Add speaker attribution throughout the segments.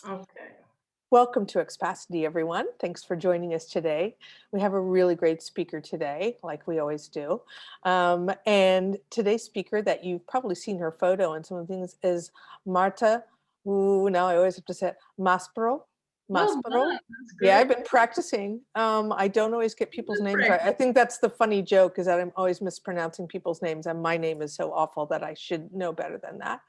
Speaker 1: Okay.
Speaker 2: Welcome to Expacity, everyone. Thanks for joining us today. We have a really great speaker today, like we always do. And today's speaker that you've probably seen her photo and some of the things is Marta, ooh, now I always have to say it, Maspero.
Speaker 1: Well
Speaker 2: Maspero.
Speaker 1: done. That's
Speaker 2: Yeah,
Speaker 1: great.
Speaker 2: I've been practicing. I don't always get people's
Speaker 1: Good
Speaker 2: names right. I
Speaker 1: practice.
Speaker 2: think that's the funny joke is that I'm always mispronouncing people's names, and my name is so awful that I should know better than that.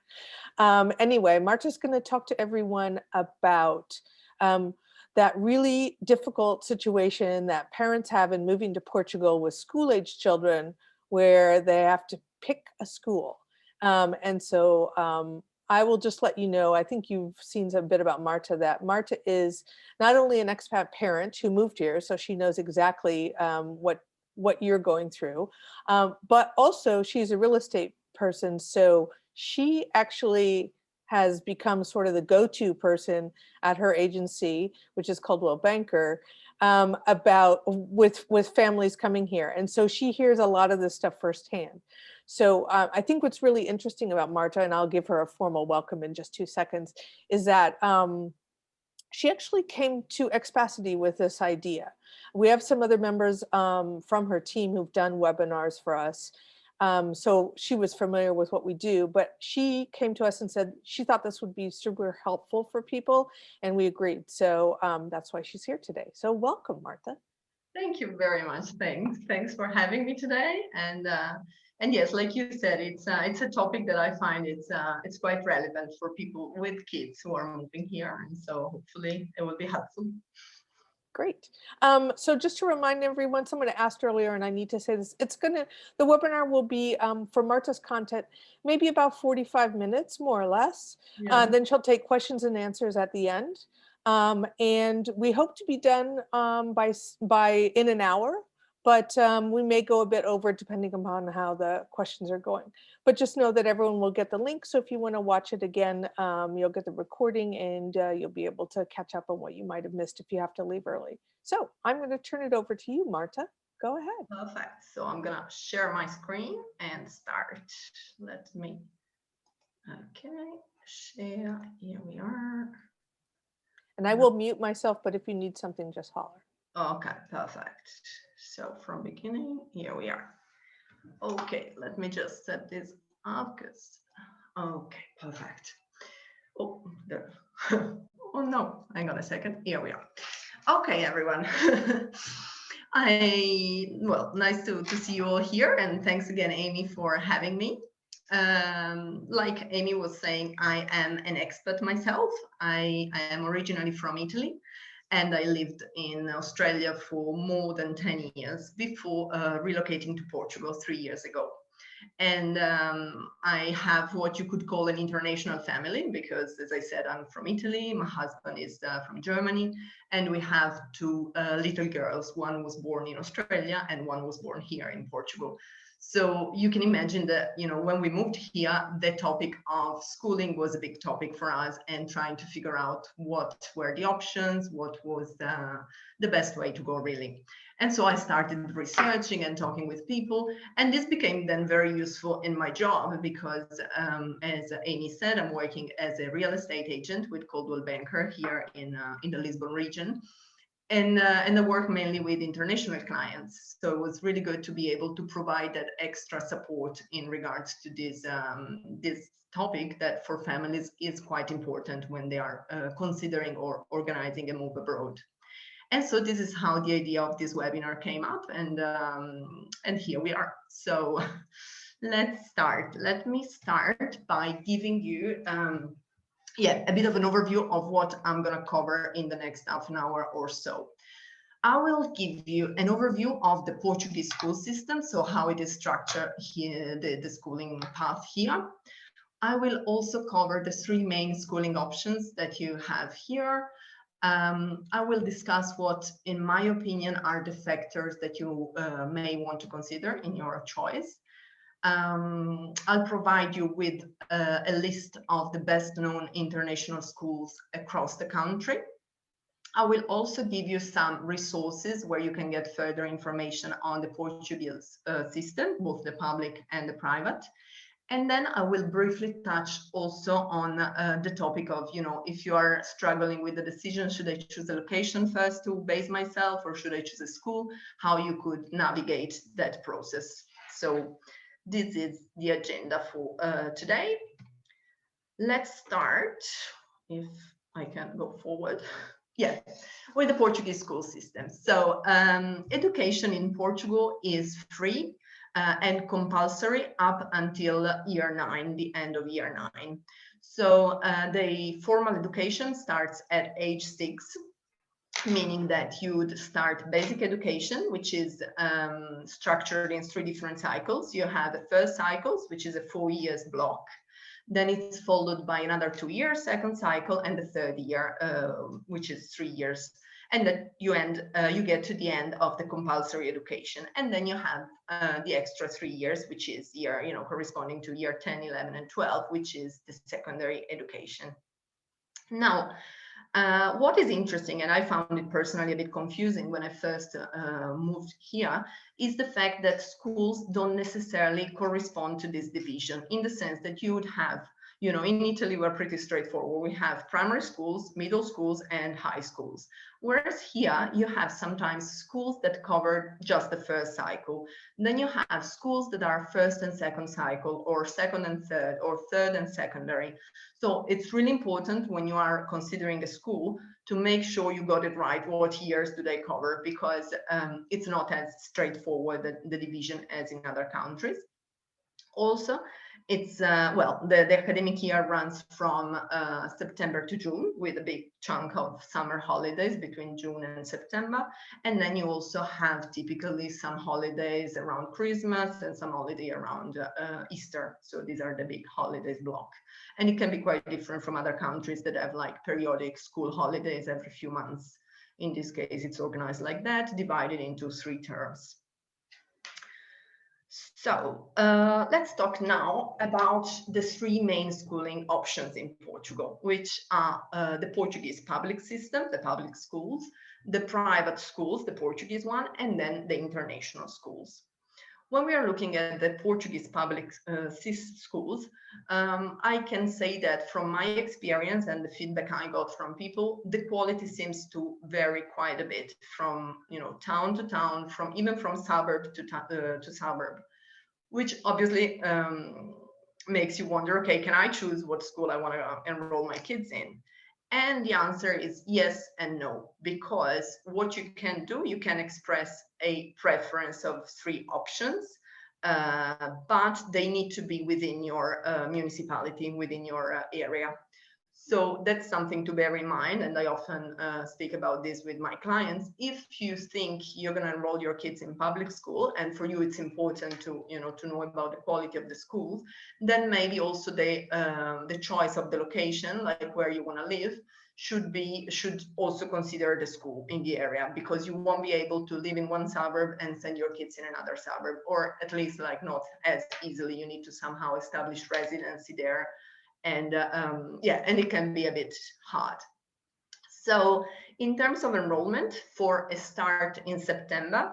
Speaker 2: Anyway, Marta's going to talk to everyone about um, that really difficult situation that parents have in moving to Portugal with school-age children, where they have to pick a school. And so I will just let you know, I think you've seen a bit about Marta, that Marta is not only an expat parent who moved here, so she knows exactly what you're going through, but also she's a real estate person. So she actually has become sort of the go-to person at her agency, which is Coldwell Banker, about with families coming here. And so she hears a lot of this stuff firsthand. So I think what's really interesting about Marta, and I'll give her a formal welcome in just 2 seconds, is that she actually came to Expacity with this idea. We have some other members from her team who've done webinars for us. So she was familiar with what we do, but she came to us and said she thought this would be super helpful for people, and we agreed. So that's why she's here today. So welcome, Martha.
Speaker 1: Thank you very much. Thanks for having me today. And yes, like you said, it's a topic that I find it's quite relevant for people with kids who are moving here, and so hopefully it will be helpful.
Speaker 2: Great. So just to remind everyone, someone asked earlier, and I need to say this, the webinar will be for Marta's content, maybe about 45 minutes, more or less.
Speaker 1: Yeah.
Speaker 2: Then she'll take questions and answers at the end. And we hope to be done by in an hour, but we may go a bit over depending upon how the questions are going. But just know that everyone will get the link. So if you want to watch it again, you'll get the recording, and you'll be able to catch up on what you might have missed if you have to leave early. So I'm going to turn it over to you, Marta. Go ahead.
Speaker 1: Perfect. So I'm gonna share my screen and start. Let me. Okay. Share. Here we are.
Speaker 2: And I will mute myself, but if you need something, just holler.
Speaker 1: Okay, perfect. So from beginning, here we are. Okay, let me just set this up because, okay, perfect. Oh, there. Oh no, hang on a second. Here we are. Okay, everyone. Well, nice to see you all here, and thanks again, Amy, for having me. Like Amy was saying, I am an expat myself. I am originally from Italy, and I lived in Australia for more than 10 years before relocating to Portugal 3 years ago. And I have what you could call an international family because, as I said, I'm from Italy, my husband is from Germany, and we have two little girls. One was born in Australia and one was born here in Portugal. So you can imagine that, when we moved here, the topic of schooling was a big topic for us, and trying to figure out what were the options, what was the best way to go, really. And so I started researching and talking with people, and this became then very useful in my job because, as Amy said, I'm working as a real estate agent with Coldwell Banker here in the Lisbon region. And I work mainly with international clients. So it was really good to be able to provide that extra support in regards to this topic that for families is quite important when they are considering or organizing a move abroad. And so this is how the idea of this webinar came up, and here we are. So let's start. Let me start by giving you a bit of an overview of what I'm going to cover in the next half an hour or so. I will give you an overview of the Portuguese school system, so how it is structured here, the schooling path here. I will also cover the three main schooling options that you have here. I will discuss what, in my opinion, are the factors that you may want to consider in your choice. I'll provide you with a list of the best known international schools across the country. I will also give you some resources where you can get further information on the Portuguese system, both the public and the private. And then I will briefly touch also on the topic of, if you are struggling with the decision, should I choose a location first to base myself, or should I choose a school, how you could navigate that process. So this is the agenda for today. Let's start, if I can go forward. Yeah, with the Portuguese school system. So education in Portugal is free and compulsory up until year 9, the end of year 9. So the formal education starts at age 6, meaning that you'd start basic education, which is structured in 3 different cycles. You have the first cycles, which is a 4 years block. Then it's followed by another 2 years, second cycle, and the third year, which is 3 years. And then you get to the end of the compulsory education. And then you have the extra 3 years, which is year, corresponding to year 10, 11, and 12, which is the secondary education. Now, what is interesting, and I found it personally a bit confusing when I first moved here, is the fact that schools don't necessarily correspond to this division, in the sense that you would have, in Italy, we're pretty straightforward. We have primary schools, middle schools, and high schools. Whereas here, you have sometimes schools that cover just the first cycle. Then you have schools that are first and second cycle, or second and third, or third and secondary. So it's really important when you are considering a school to make sure you got it right. What years do they cover? Because it's not as straightforward, the division, as in other countries. Also, it's the academic year runs from September to June, with a big chunk of summer holidays between June and September. And then you also have typically some holidays around Christmas and some holiday around Easter. So these are the big holidays block. And it can be quite different from other countries that have like periodic school holidays every few months. In this case, it's organized like that, divided into 3 terms. So let's talk now about the 3 main schooling options in Portugal, which are the Portuguese public system, the public schools, the private schools, the Portuguese one, and then the international schools. When we are looking at the Portuguese public schools, I can say that from my experience and the feedback I got from people, the quality seems to vary quite a bit from town to town, even from suburb to suburb, which obviously makes you wonder, okay, can I choose what school I want to enroll my kids in? And the answer is yes and no, because what you can do, you can express a preference of 3 options, but they need to be within your municipality, within your area. So that's something to bear in mind, and I often speak about this with my clients. If you think you're going to enroll your kids in public school, and for you it's important to know about the quality of the schools, then maybe also the choice of the location, like where you want to live, should also consider the school in the area, because you won't be able to live in one suburb and send your kids in another suburb, or at least like not as easily. You need to somehow establish residency there. And and it can be a bit hard. So in terms of enrollment, for a start in September,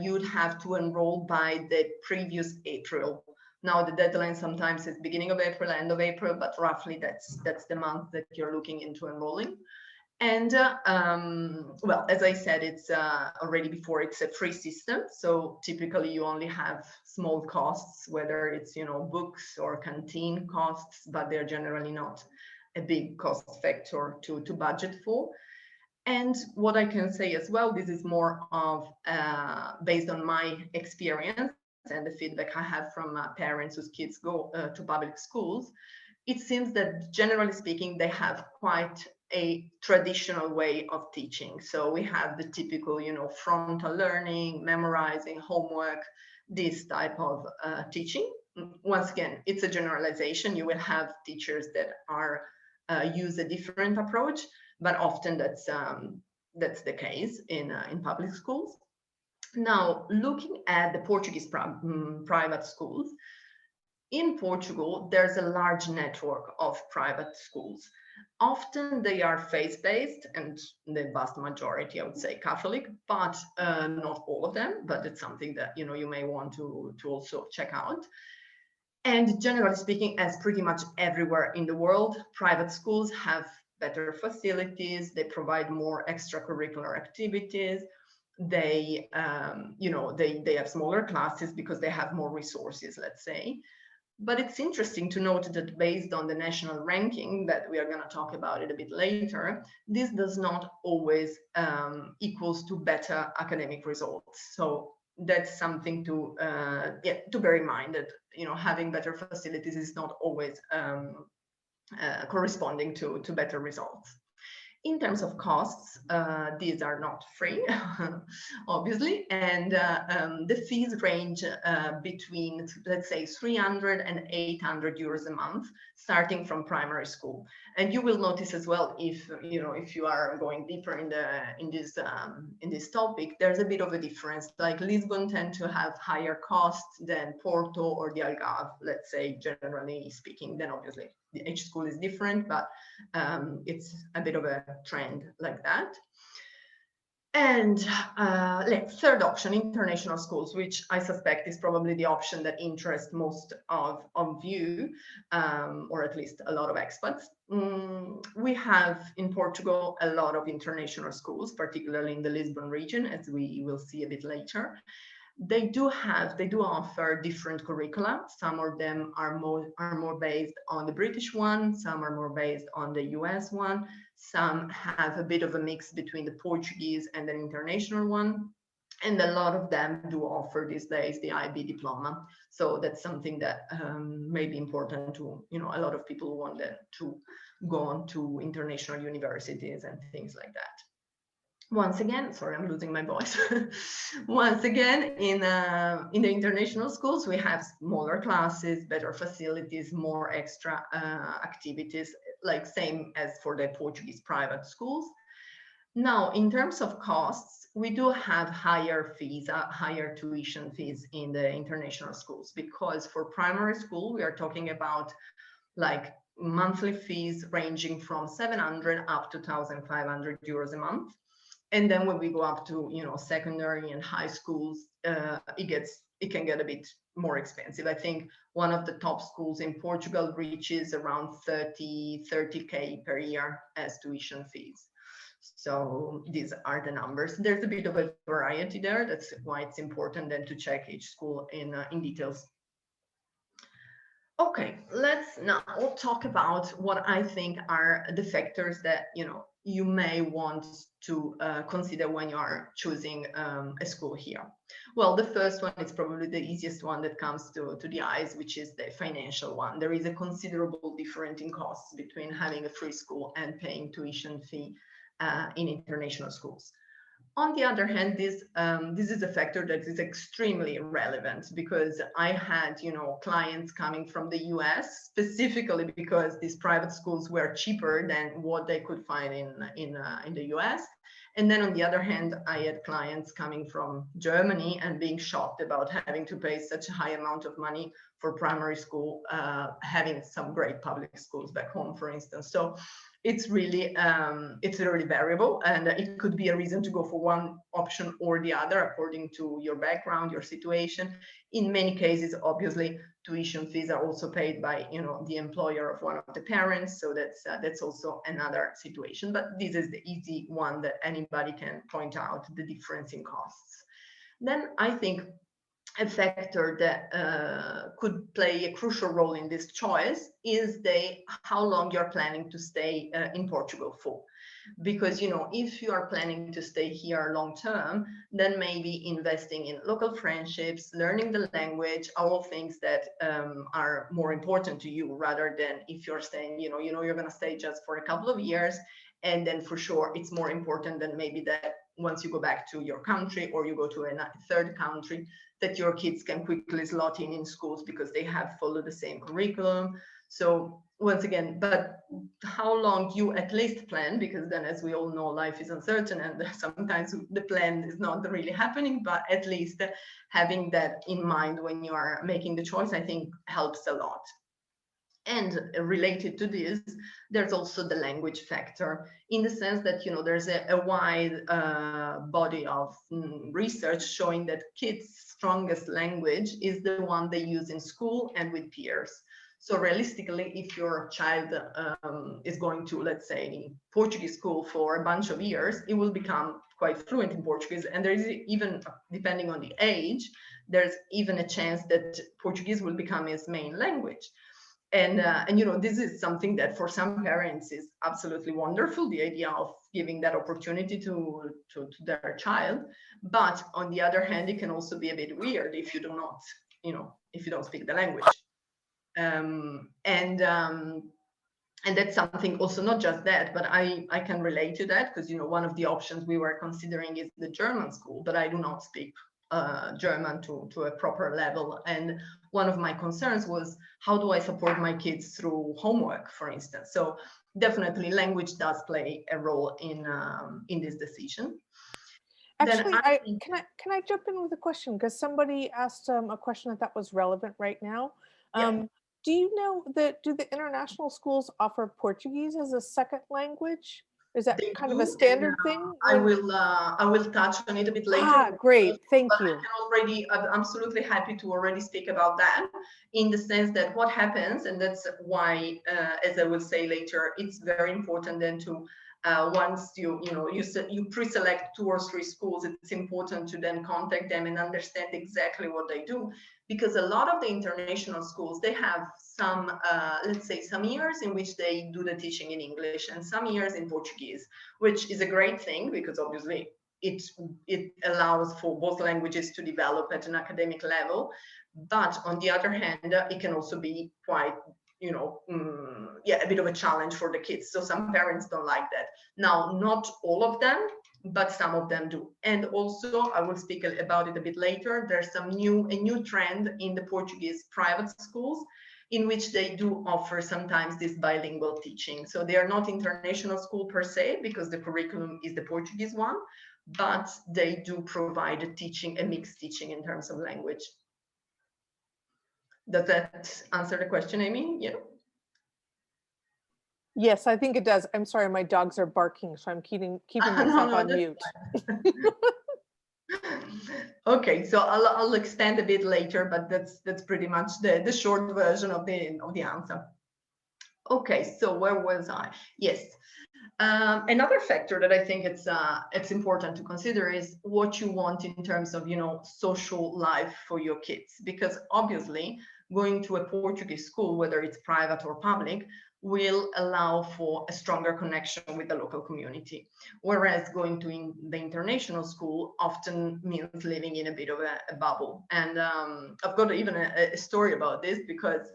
Speaker 1: you'd have to enroll by the previous April. Now the deadline sometimes is beginning of April, end of April, but roughly that's the month that you're looking into enrolling. And as I said, it's already before, it's a free system. So typically you only have small costs, whether it's, books or canteen costs, but they're generally not a big cost factor to budget for. And what I can say as well, this is more of based on my experience and the feedback I have from parents whose kids go to public schools. It seems that generally speaking, they have quite a traditional way of teaching. So we have the typical, frontal learning, memorizing, homework, this type of teaching. Once again, it's a generalization. You will have teachers that are use a different approach, but often that's the case in public schools. Now, looking at the Portuguese private schools, in Portugal, there's a large network of private schools. Often they are faith-based, and the vast majority, I would say, Catholic, but not all of them. But it's something that you may want to also check out. And generally speaking, as pretty much everywhere in the world, private schools have better facilities, they provide more extracurricular activities, they have smaller classes because they have more resources, let's say. But it's interesting to note that based on the national ranking that we are going to talk about it a bit later, this does not always equals to better academic results. So that's something to bear in mind, that having better facilities is not always corresponding to better results. In terms of costs, these are not free, obviously, and the fees range between, let's say, 300 and 800 euros a month, starting from primary school. And you will notice as well, if you are going deeper in this topic, there's a bit of a difference. Like Lisbon tend to have higher costs than Porto or the Algarve, let's say, generally speaking. Then obviously each school is different, but it's a bit of a trend like that. And third option, international schools, which I suspect is probably the option that interests most of you, or at least a lot of expats. We have in Portugal a lot of international schools, particularly in the Lisbon region, as we will see a bit later. They do offer different curricula. Some of them are more based on the British one, some are more based on the US one, some have a bit of a mix between the Portuguese and an international one, and a lot of them do offer these days the IB diploma. So that's something that may be important to a lot of people who want to go on to international universities and things like that. Once again, sorry, I'm losing my voice. Once again, in the international schools, we have smaller classes, better facilities, more extra activities, like same as for the Portuguese private schools. Now, in terms of costs, we do have higher fees, higher tuition fees in the international schools, because for primary school, we are talking about like monthly fees ranging from 700 up to 1,500 euros a month. And then when we go up to secondary and high schools, it can get a bit more expensive. I think one of the top schools in Portugal reaches around 30k per year as tuition fees. So these are the numbers. There's a bit of a variety there. That's why it's important then to check each school in details. Okay, let's now talk about what I think are the factors that you may want to consider when you are choosing a school here. Well, the first one is probably the easiest one that comes to the eyes, which is the financial one. There is a considerable difference in costs between having a free school and paying tuition fee in international schools. On the other hand, this is a factor that is extremely relevant, because I had clients coming from the US specifically because these private schools were cheaper than what they could find in the US. And then on the other hand, I had clients coming from Germany and being shocked about having to pay such a high amount of money for primary school, having some great public schools back home, for instance. So it's really variable, and it could be a reason to go for one option or the other according to your background, your situation. In many cases, obviously, tuition fees are also paid by the employer of one of the parents, so that's also another situation. But this is the easy one that anybody can point out, the difference in costs. Then I think a factor that could play a crucial role in this choice is how long you're planning to stay in Portugal for. Because if you are planning to stay here long term, then maybe investing in local friendships, learning the language, all things that are more important to you, rather than if you're staying, you're going to stay just for a couple of years, and then for sure it's more important than maybe that once you go back to your country or you go to a third country, that your kids can quickly slot in schools because they have followed the same curriculum. So once again, but how long you at least plan, because then, as we all know, life is uncertain and sometimes the plan is not really happening, but at least having that in mind when you are making the choice, I think helps a lot. And related to this, there's also the language factor, in the sense that, there's a wide body of research showing that kids' strongest language is the one they use in school and with peers. So realistically, if your child is going to, let's say, Portuguese school for a bunch of years, it will become quite fluent in Portuguese. And there is even, depending on the age, there's even a chance that Portuguese will become his main language. And this is something that for some parents is absolutely wonderful, the idea of giving that opportunity to their child. But on the other hand, it can also be a bit weird if you do not, if you don't speak the language. And that's something also, not just that, but I can relate to that, because one of the options we were considering is the German school, but I do not speak German to a proper level. And one of my concerns was, how do I support my kids through homework, for instance? So definitely language does play a role in this decision.
Speaker 2: Actually, can I jump in with a question? Because somebody asked a question that was relevant right now.
Speaker 1: Yeah.
Speaker 2: Do you know that, do the international schools offer Portuguese as a second language? Is that
Speaker 1: They
Speaker 2: kind of
Speaker 1: do,
Speaker 2: a
Speaker 1: and
Speaker 2: standard thing?
Speaker 1: I will touch on it a bit later.
Speaker 2: Great, thank
Speaker 1: But
Speaker 2: you.
Speaker 1: I can already, I'm absolutely happy to already speak about that, in the sense that what happens, and that's why, as I will say later, it's very important then to, once you pre-select 2 or 3 schools, it's important to then contact them and understand exactly what they do, because a lot of the international schools, they have some, let's say, some years in which they do the teaching in English and some years in Portuguese, which is a great thing, because obviously it allows for both languages to develop at an academic level. But on the other hand, it can also be quite, a bit of a challenge for the kids. So some parents don't like that. Now, not all of them, but some of them do. And also, I will speak about it a bit later, there's a new trend in the Portuguese private schools, in which they do offer sometimes this bilingual teaching. So they are not international school per se, because the curriculum is the Portuguese one, but they do provide a mixed teaching in terms of language. Does that answer the question, Amy? Yeah.
Speaker 2: Yes, I think it does. I'm sorry, my dogs are barking, so I'm keeping myself
Speaker 1: No,
Speaker 2: on mute.
Speaker 1: Okay, so I'll expand a bit later, but that's pretty much the short version of the answer. Okay, so where was I? Yes. Another factor that I think it's important to consider is what you want in terms of social life for your kids, because obviously going to a Portuguese school, whether it's private or public, will allow for a stronger connection with the local community, whereas going to the international school often means living in a bit of a bubble. And I've got even a story about this, because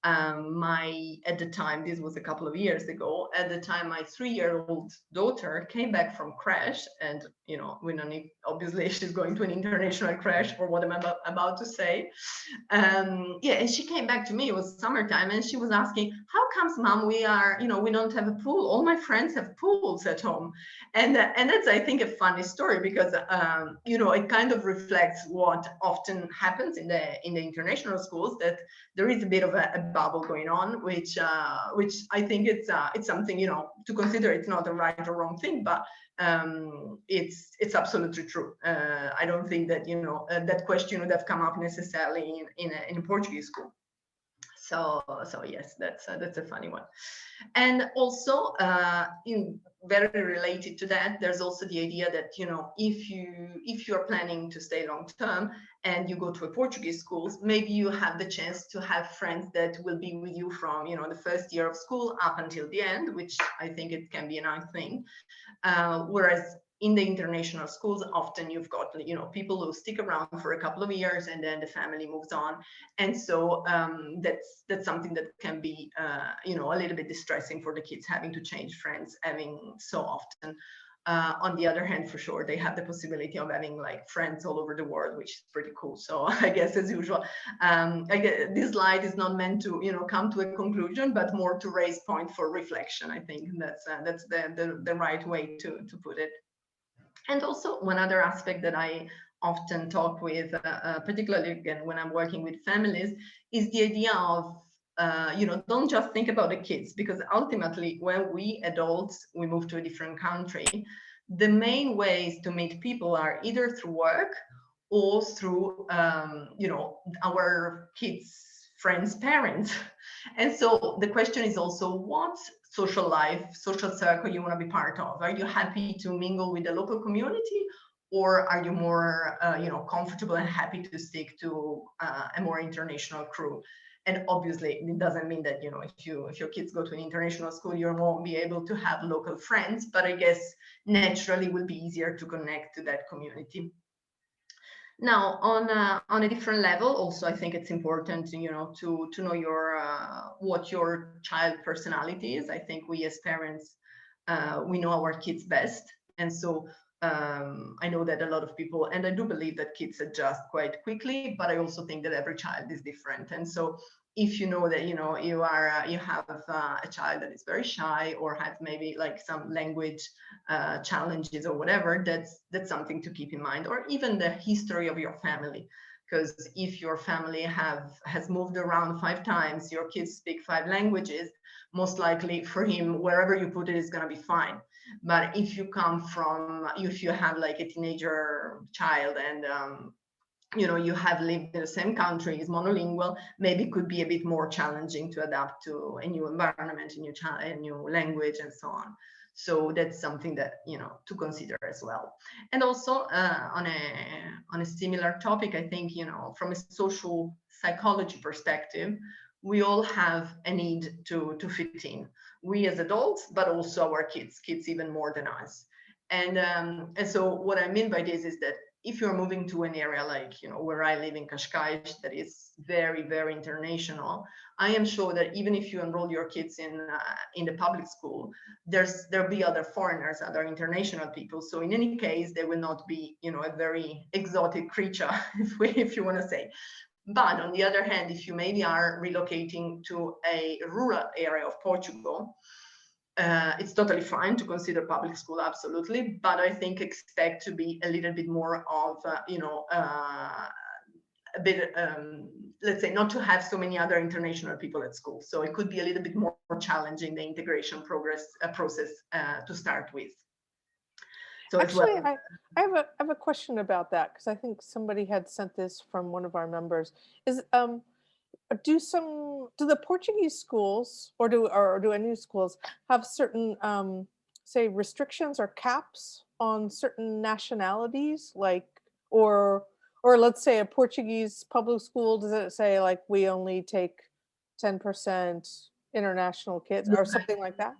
Speaker 1: at the time, this was a couple of years ago, at the time my 3-year-old daughter came back from crash, and we don't need, obviously she's going to an international crash for what I'm about to say. And she came back to me, it was summertime, and she was asking, how comes, mom, we don't have a pool, all my friends have pools at home. And that's, I think, a funny story, because it kind of reflects what often happens in the international schools, that there is a bit of a bubble going on, which I think it's something to consider. It's not a right or wrong thing, but it's absolutely true. I don't think that that question would have come up necessarily in a Portuguese school. So yes, that's a funny one. And also, very related to that, there's also the idea that if you're planning to stay long term and you go to a Portuguese schools, maybe you have the chance to have friends that will be with you from the first year of school up until the end, which I think it can be a nice thing. Whereas in the international schools, often you've got people who stick around for a couple of years and then the family moves on, and so that's something that can be a little bit distressing for the kids, having to change friends, having so often. On the other hand, for sure, they have the possibility of having like friends all over the world, which is pretty cool. So I guess, as usual, this slide is not meant to come to a conclusion, but more to raise point for reflection. I think that's the right way to put it. And also, one other aspect that I often talk with, particularly again when I'm working with families, is the idea of don't just think about the kids, because ultimately when we adults, we move to a different country, the main ways to meet people are either through work or through, our kids' friends' parents. And so the question is also, what social life, social circle you want to be part of? Are you happy to mingle with the local community, or are you more, comfortable and happy to stick to a more international crew? And obviously, it doesn't mean that, if your kids go to an international school, you won't be able to have local friends. But I guess naturally, it will be easier to connect to that community. Now, on a different level, also, I think it's important, to know your what your child personality is. I think we as parents, we know our kids best, and so I know that a lot of people, and I do believe that kids adjust quite quickly, but I also think that every child is different. And so if you know that, you have a child that is very shy, or has maybe like some language challenges or whatever, that's something to keep in mind. Or even the history of your family, because if your family has moved around 5 times, your kids speak 5 languages, most likely for him, wherever you put it is going to be fine. But if you have like a teenager child, and you have lived in the same country, is monolingual, maybe could be a bit more challenging to adapt to a new environment, a new language, and so on. So that's something that, to consider as well. And also, on a similar topic, I think, from a social psychology perspective, we all have a need to fit in. We as adults, but also our kids even more than us. And so what I mean by this is that if you're moving to an area like, where I live in Cascais, that is very, very international, I am sure that even if you enroll your kids in the public school, there'll be other foreigners, other international people. So in any case, they will not be, a very exotic creature, if you want to say. But on the other hand, if you maybe are relocating to a rural area of Portugal, it's totally fine to consider public school, absolutely. But I think expect to be a little bit more of, a bit, let's say, not to have so many other international people at school. So it could be a little bit more challenging, the integration process to start with. So
Speaker 2: Actually,
Speaker 1: well,
Speaker 2: I have a question about that, because I think somebody had sent this from one of our members. Is do the Portuguese schools, or do any schools have certain say restrictions or caps on certain nationalities, like, or let's say a Portuguese public school, does it say like we only take 10% international kids or something like that?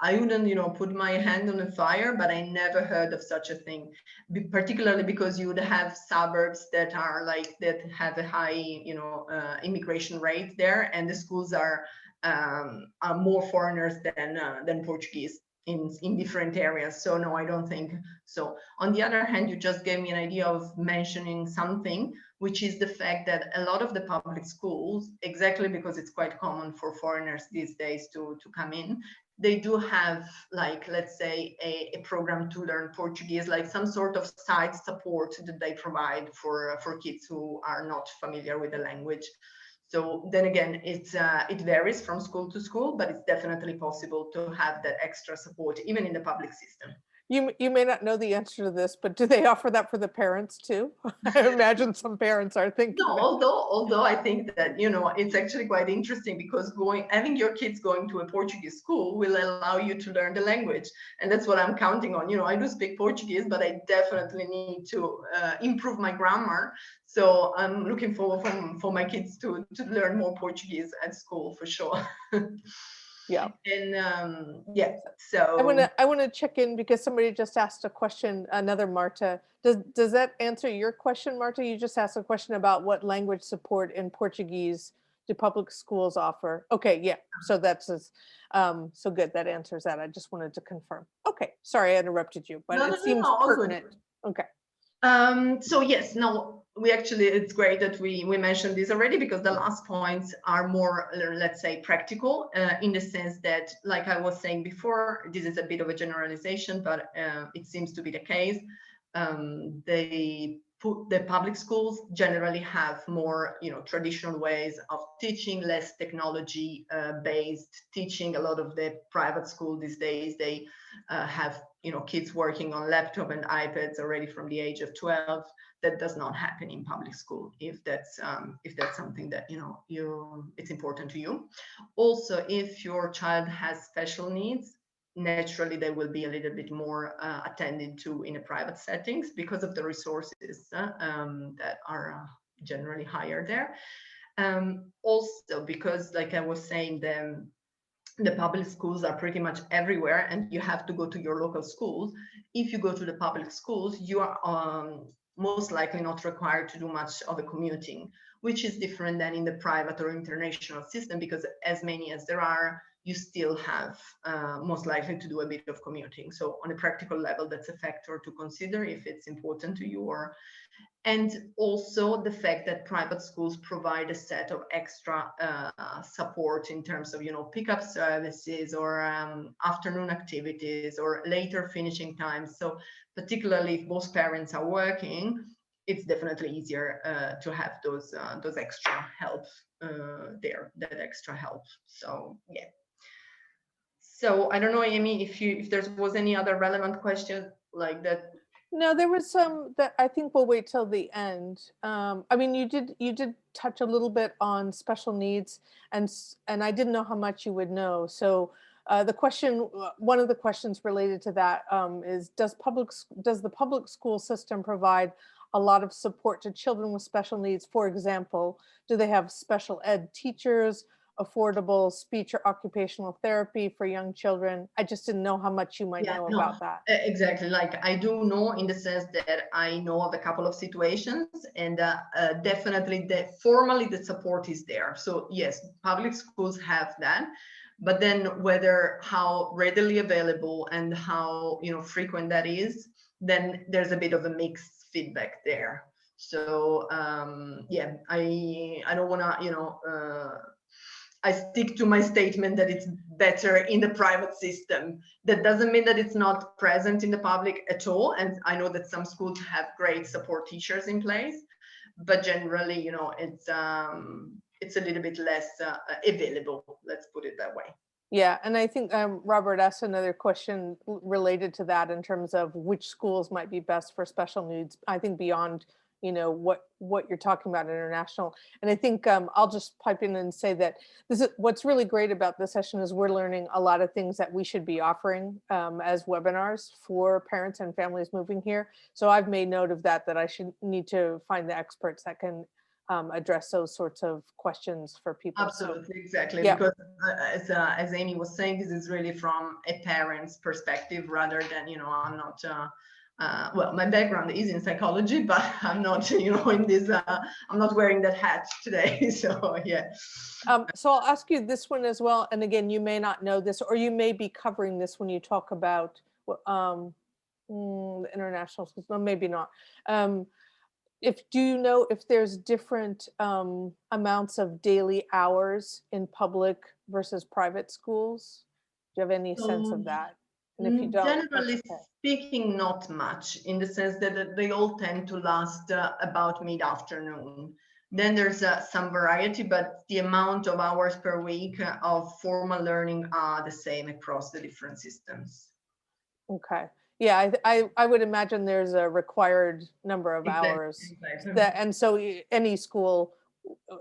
Speaker 1: I wouldn't, put my hand on the fire, but I never heard of such a thing. Particularly because you would have suburbs that have a high, immigration rate there, and the schools are more foreigners than Portuguese in different areas. So no, I don't think so. On the other hand, you just gave me an idea of mentioning something, which is the fact that a lot of the public schools, exactly because it's quite common for foreigners these days to come in, they do have, like, let's say, a program to learn Portuguese, like some sort of side support that they provide for kids who are not familiar with the language. So then again, it varies from school to school, but it's definitely possible to have that extra support even in the public system.
Speaker 2: You may not know the answer to this, but do they offer that for the parents too? I imagine some parents are thinking
Speaker 1: No,
Speaker 2: that.
Speaker 1: although I think that, it's actually quite interesting, because having your kids going to a Portuguese school will allow you to learn the language, and that's what I'm counting on. I do speak Portuguese, but I definitely need to improve my grammar. So I'm looking forward for my kids to learn more Portuguese at school for sure.
Speaker 2: Yeah.
Speaker 1: And yeah,
Speaker 2: I want to check in because somebody just asked a question, another Marta. Does that answer your question, Marta? You just asked a question about what language support in Portuguese do public schools offer? Okay, yeah. So so good. That answers that. I just wanted to confirm. Okay, sorry I interrupted you, but it seems pertinent. Okay.
Speaker 1: So yes, no, it's great that we mentioned this already, because the last points are more, let's say, practical, in the sense that, like I was saying before, this is a bit of a generalization, but it seems to be the case. the public schools generally have more, traditional ways of teaching, less technology based teaching. A lot of the private school these days, they have, kids working on laptop and iPads already from the age of 12. That does not happen in public school, if that's something that, it's important to you. Also, if your child has special needs, naturally they will be a little bit more attended to in a private settings because of the resources that are generally higher there. Also, because like I was saying, the public schools are pretty much everywhere and you have to go to your local schools. If you go to the public schools, you are most likely not required to do much of a commuting, which is different than in the private or international system, because as many as there are, you still have most likely to do a bit of commuting. So on a practical level, that's a factor to consider if it's important to you. And also the fact that private schools provide a set of extra support in terms of, pickup services or afternoon activities or later finishing times. So particularly if both parents are working, it's definitely easier to have those extra help there, that extra help. So yeah. So I don't know, Amy, if there was any other relevant question like that.
Speaker 2: No, there was some that I think we'll wait till the end. I mean, you did touch a little bit on special needs, and I didn't know how much you would know. So one of the questions related to that is, does the public school system provide a lot of support to children with special needs? For example, do they have special ed teachers, affordable speech or occupational therapy for young children? I just didn't know how much you might know about that.
Speaker 1: Exactly. Like I do know, in the sense that I know of a couple of situations, and definitely formally the support is there. So yes, public schools have that, but then how readily available and how frequent that is, then there's a bit of a mixed feedback there. So yeah, I don't want to I stick to my statement that it's better in the private system. That doesn't mean that it's not present in the public at all. And I know that some schools have great support teachers in place, but generally, it's a little bit less available. Let's put it that way.
Speaker 2: Yeah, and I think Robert asked another question related to that in terms of which schools might be best for special needs. I think beyond what you're talking about international. And I think I'll just pipe in and say that what's really great about this session is we're learning a lot of things that we should be offering as webinars for parents and families moving here. So I've made note of that I should need to find the experts that can address those sorts of questions for people.
Speaker 1: Absolutely, so, exactly.
Speaker 2: Yeah.
Speaker 1: Because as Amy was saying, this is really from a parent's perspective rather than, I'm not well, my background is in psychology, but I'm not, in this, I'm not wearing that hat today. So, yeah.
Speaker 2: So I'll ask you this one as well. And again, you may not know this, or you may be covering this when you talk about the international schools. No, maybe not. Do you know if there's different amounts of daily hours in public versus private schools? Do you have any sense of that? And if you don't,
Speaker 1: generally speaking, not much, in the sense that they all tend to last about mid-afternoon. Then there's some variety, but the amount of hours per week of formal learning are the same across the different systems.
Speaker 2: Okay. Yeah, I would imagine there's a required number of hours.
Speaker 1: Exactly.
Speaker 2: And so any school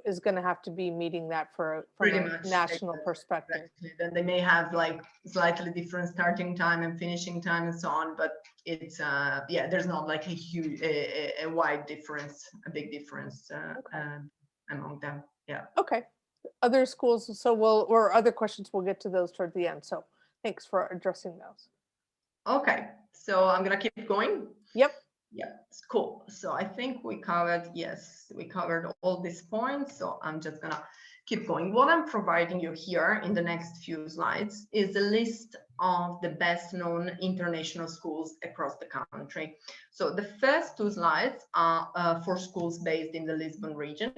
Speaker 2: is going to have to be meeting that from a national perspective.
Speaker 1: Exactly. Then they may have like slightly different starting time and finishing time and so on, but it's yeah, there's not like a huge a wide difference, a big difference among them. Yeah.
Speaker 2: Okay. Other schools, so or other questions, we'll get to those toward the end. So thanks for addressing those.
Speaker 1: Okay, so I'm gonna keep going.
Speaker 2: Yep.
Speaker 1: Yeah, it's cool. So I think we covered all these points. So I'm just gonna keep going. What I'm providing you here in the next few slides is a list of the best known international schools across the country. So the first two slides are for schools based in the Lisbon region.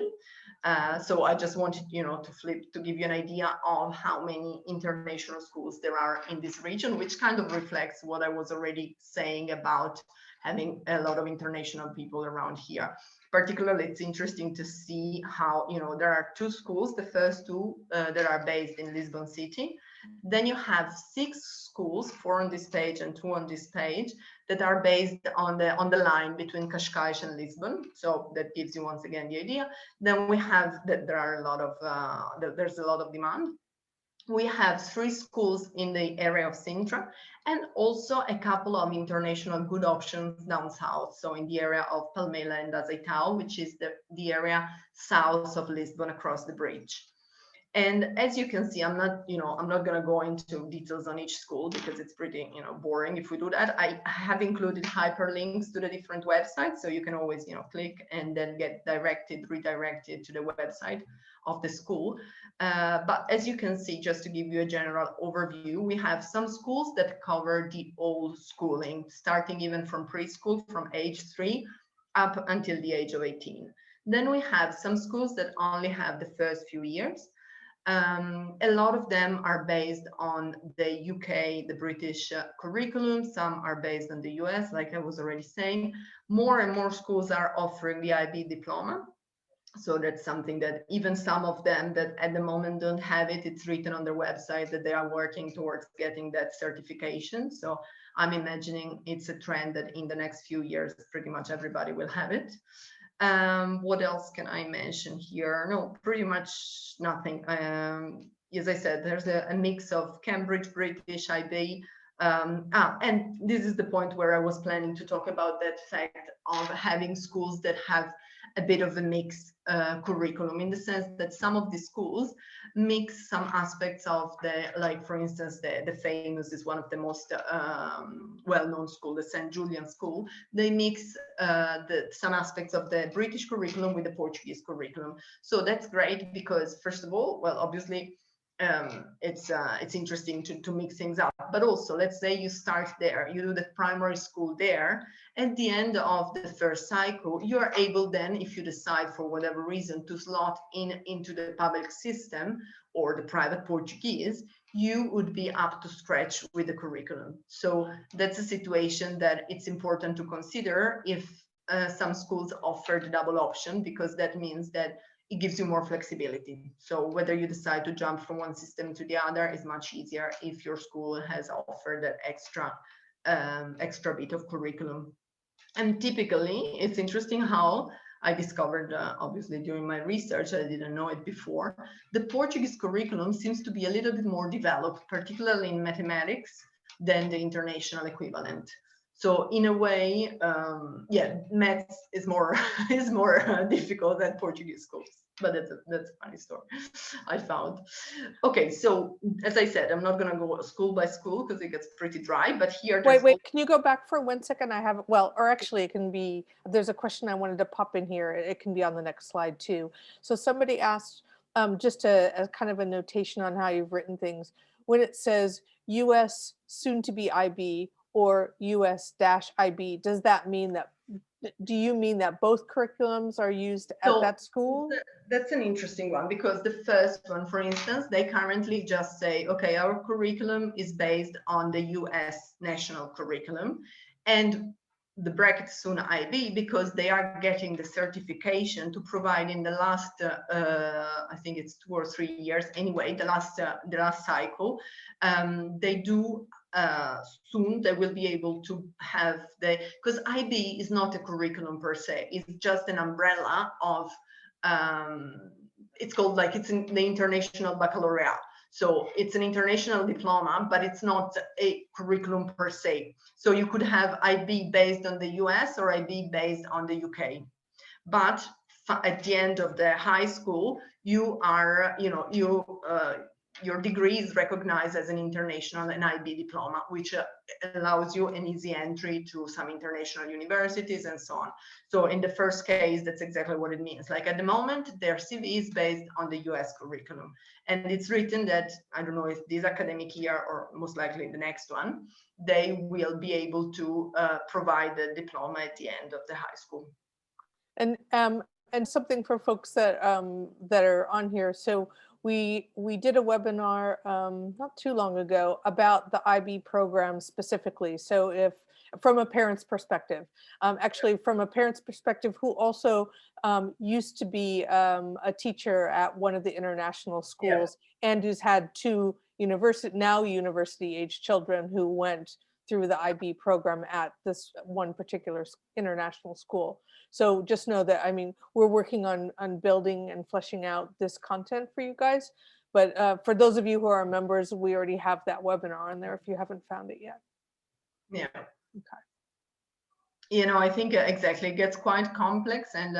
Speaker 1: So I just wanted, to give you an idea of how many international schools there are in this region, which kind of reflects what I was already saying about having a lot of international people around here. Particularly, it's interesting to see how, there are two schools, the first two that are based in Lisbon City. Then you have 6 schools, 4 on this page and 2 on this page, that are based on the line between Cascais and Lisbon. So that gives you once again the idea. Then we have that there are a lot of there's a lot of demand. We have 3 schools in the area of Sintra, and also a couple of international good options down south. So in the area of Palmela and Azeitão, which is the area south of Lisbon across the bridge. And as you can see, I'm not going to go into details on each school because it's pretty, boring if we do that. I have included hyperlinks to the different websites, so you can always, click and then get redirected to the website of the school. But as you can see, just to give you a general overview, we have some schools that cover the old schooling, starting even from preschool, from age 3 up until the age of 18. Then we have some schools that only have the first few years. A lot of them are based on the UK, the British curriculum. Some are based on the US, like I was already saying. More and more schools are offering the IB diploma. So that's something that even some of them that at the moment don't have it, it's written on their website that they are working towards getting that certification. So I'm imagining it's a trend that in the next few years, pretty much everybody will have it. What else can I mention here? No, pretty much nothing. As I said, there's a mix of Cambridge, British, IB. And this is the point where I was planning to talk about that fact of having schools that have a bit of a mixed curriculum, in the sense that some of the schools mix some aspects of like for instance, the famous is one of the most well-known school, the St. Julian School. They mix some aspects of the British curriculum with the Portuguese curriculum. So that's great because, first of all, well, obviously, it's interesting to mix things up, but also let's say you start there, you do the primary school there. At the end of the first cycle, you are able then, if you decide for whatever reason to slot into the public system or the private Portuguese, you would be up to scratch with the curriculum. So that's a situation that it's important to consider if some schools offer the double option, because that means that it gives you more flexibility. So whether you decide to jump from one system to the other is much easier if your school has offered that extra bit of curriculum. And typically, it's interesting how I discovered, obviously during my research, I didn't know it before, the Portuguese curriculum seems to be a little bit more developed, particularly in mathematics, than the international equivalent. So in a way, maths is more difficult than Portuguese schools. But that's a funny story I found. Okay, so as I said, I'm not going to go school by school because it gets pretty dry. But here,
Speaker 2: wait, can you go back for 1 second? I have, well, or actually, it can be. There's a question I wanted to pop in here. It can be on the next slide too. So somebody asked, just a kind of a notation on how you've written things. When it says U.S. soon to be IB or US-IB, does that mean that? Do you mean that both curriculums are used at that school?
Speaker 1: That's an interesting one, because the first one, for instance, they currently just say, okay, our curriculum is based on the US national curriculum, and the bracket soon IB, because they are getting the certification to provide in the last, I think it's 2 or 3 years anyway, the last cycle, they do soon they will be able to have because IB is not a curriculum per se, it's just an umbrella of it's called, like, it's in the international baccalaureate, so it's an international diploma, but it's not a curriculum per se. So you could have IB based on the US or IB based on the UK, but at the end of the high school, you are, your degree is recognized as an international and IB diploma, which allows you an easy entry to some international universities and so on. So in the first case, that's exactly what it means. Like at the moment, their CV is based on the US curriculum. And it's written that, I don't know if this academic year or most likely the next one, they will be able to provide the diploma at the end of the high school.
Speaker 2: And And something for folks that are on here. So we did a webinar not too long ago about the IB program specifically. So if from a parent's perspective, actually from a parent's perspective who also used to be a teacher at one of the international
Speaker 1: Yeah.
Speaker 2: schools and who's had two university age children who went through the IB program at this one particular international school. So just know that, I mean, we're working on building and fleshing out this content for you guys. But for those of you who are members, we already have that webinar on there if you haven't found it yet.
Speaker 1: Yeah.
Speaker 2: Okay.
Speaker 1: You know, I think exactly it gets quite complex, and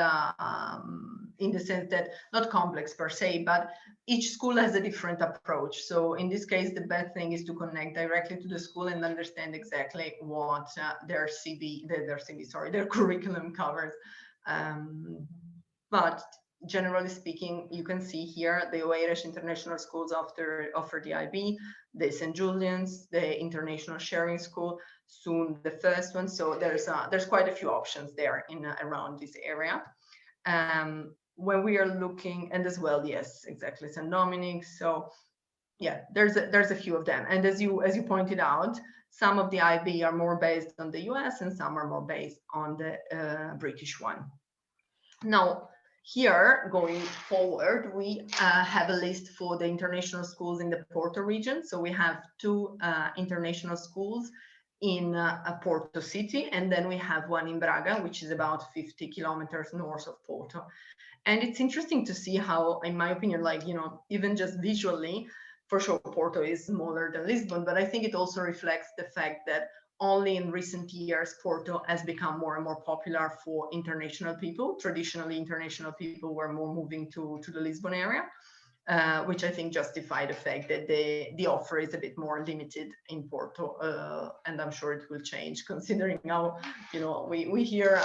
Speaker 1: in the sense that not complex per se, but each school has a different approach. So in this case, the best thing is to connect directly to the school and understand exactly what their curriculum covers. But generally speaking, you can see here the Oeiras International Schools offer the IB, the St. Julian's, the International Sharing School, soon the first one. So there's quite a few options there in around this area. When we are looking, and as well, yes, exactly, St. Dominic's. So yeah, there's a few of them. And as you pointed out, some of the IB are more based on the US and some are more based on the British one. Now, here, going forward, we have a list for the international schools in the Porto region. So we have two international schools in Porto City, and then we have one in Braga, which is about 50 kilometers north of Porto. And it's interesting to see how, in my opinion, like, you know, even just visually, for sure, Porto is smaller than Lisbon, but I think it also reflects the fact that only in recent years, Porto has become more and more popular for international people. Traditionally, international people were more moving to the Lisbon area, which I think justify the fact that the offer is a bit more limited in Porto, and I'm sure it will change considering how, you know, we hear,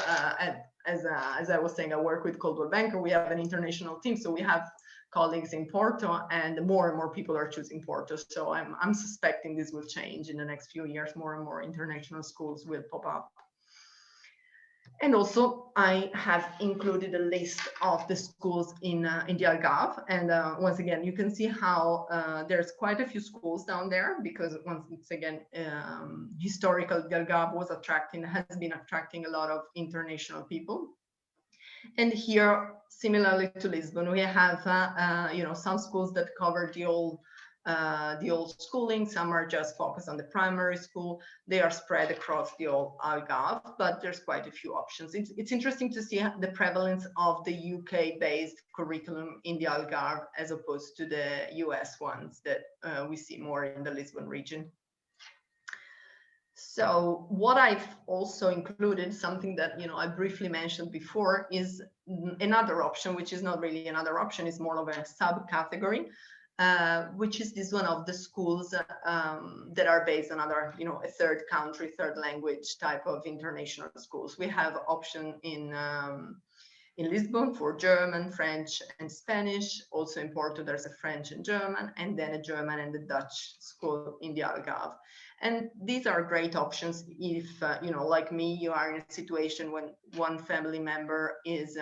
Speaker 1: as I was saying, I work with Coldwell Banker, we have an international team, so we have colleagues in Porto, and more people are choosing Porto. So I'm suspecting this will change in the next few years. More and more international schools will pop up. And also, I have included a list of the schools in the Algarve. And once again, you can see how there's quite a few schools down there, because once again, historical Algarve has been attracting a lot of international people. And here, similarly to Lisbon, we have you know, some schools that cover the old schooling. Some are just focused on the primary school. They are spread across the whole Algarve, but there's quite a few options. It's interesting to see the prevalence of the UK-based curriculum in the Algarve as opposed to the US ones that we see more in the Lisbon region. So what I've also included, something that, you know, I briefly mentioned before, is another option, which is not really another option, is more of a subcategory, which is this one of the schools that are based on other, you know, a third country, third language type of international schools. We have option in Lisbon for German, French, and Spanish. Also in Porto, there's a French and German, and then a German and a Dutch school in the Algarve. And these are great options if, you know, like me, you are in a situation when one family member is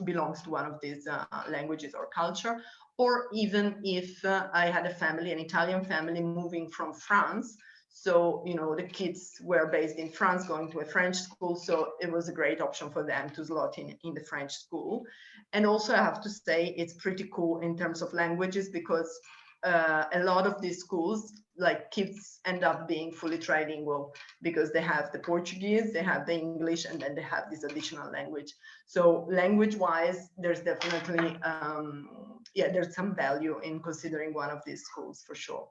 Speaker 1: belongs to one of these languages or culture, or even if I had a family, an Italian family moving from France. So, you know, the kids were based in France, going to a French school. So it was a great option for them to slot in the French school. And also, I have to say, it's pretty cool in terms of languages, because a lot of these schools, like, kids end up being fully trilingual, because they have the Portuguese, they have the English, and then they have this additional language. So language-wise, there's definitely, yeah, there's some value in considering one of these schools for sure.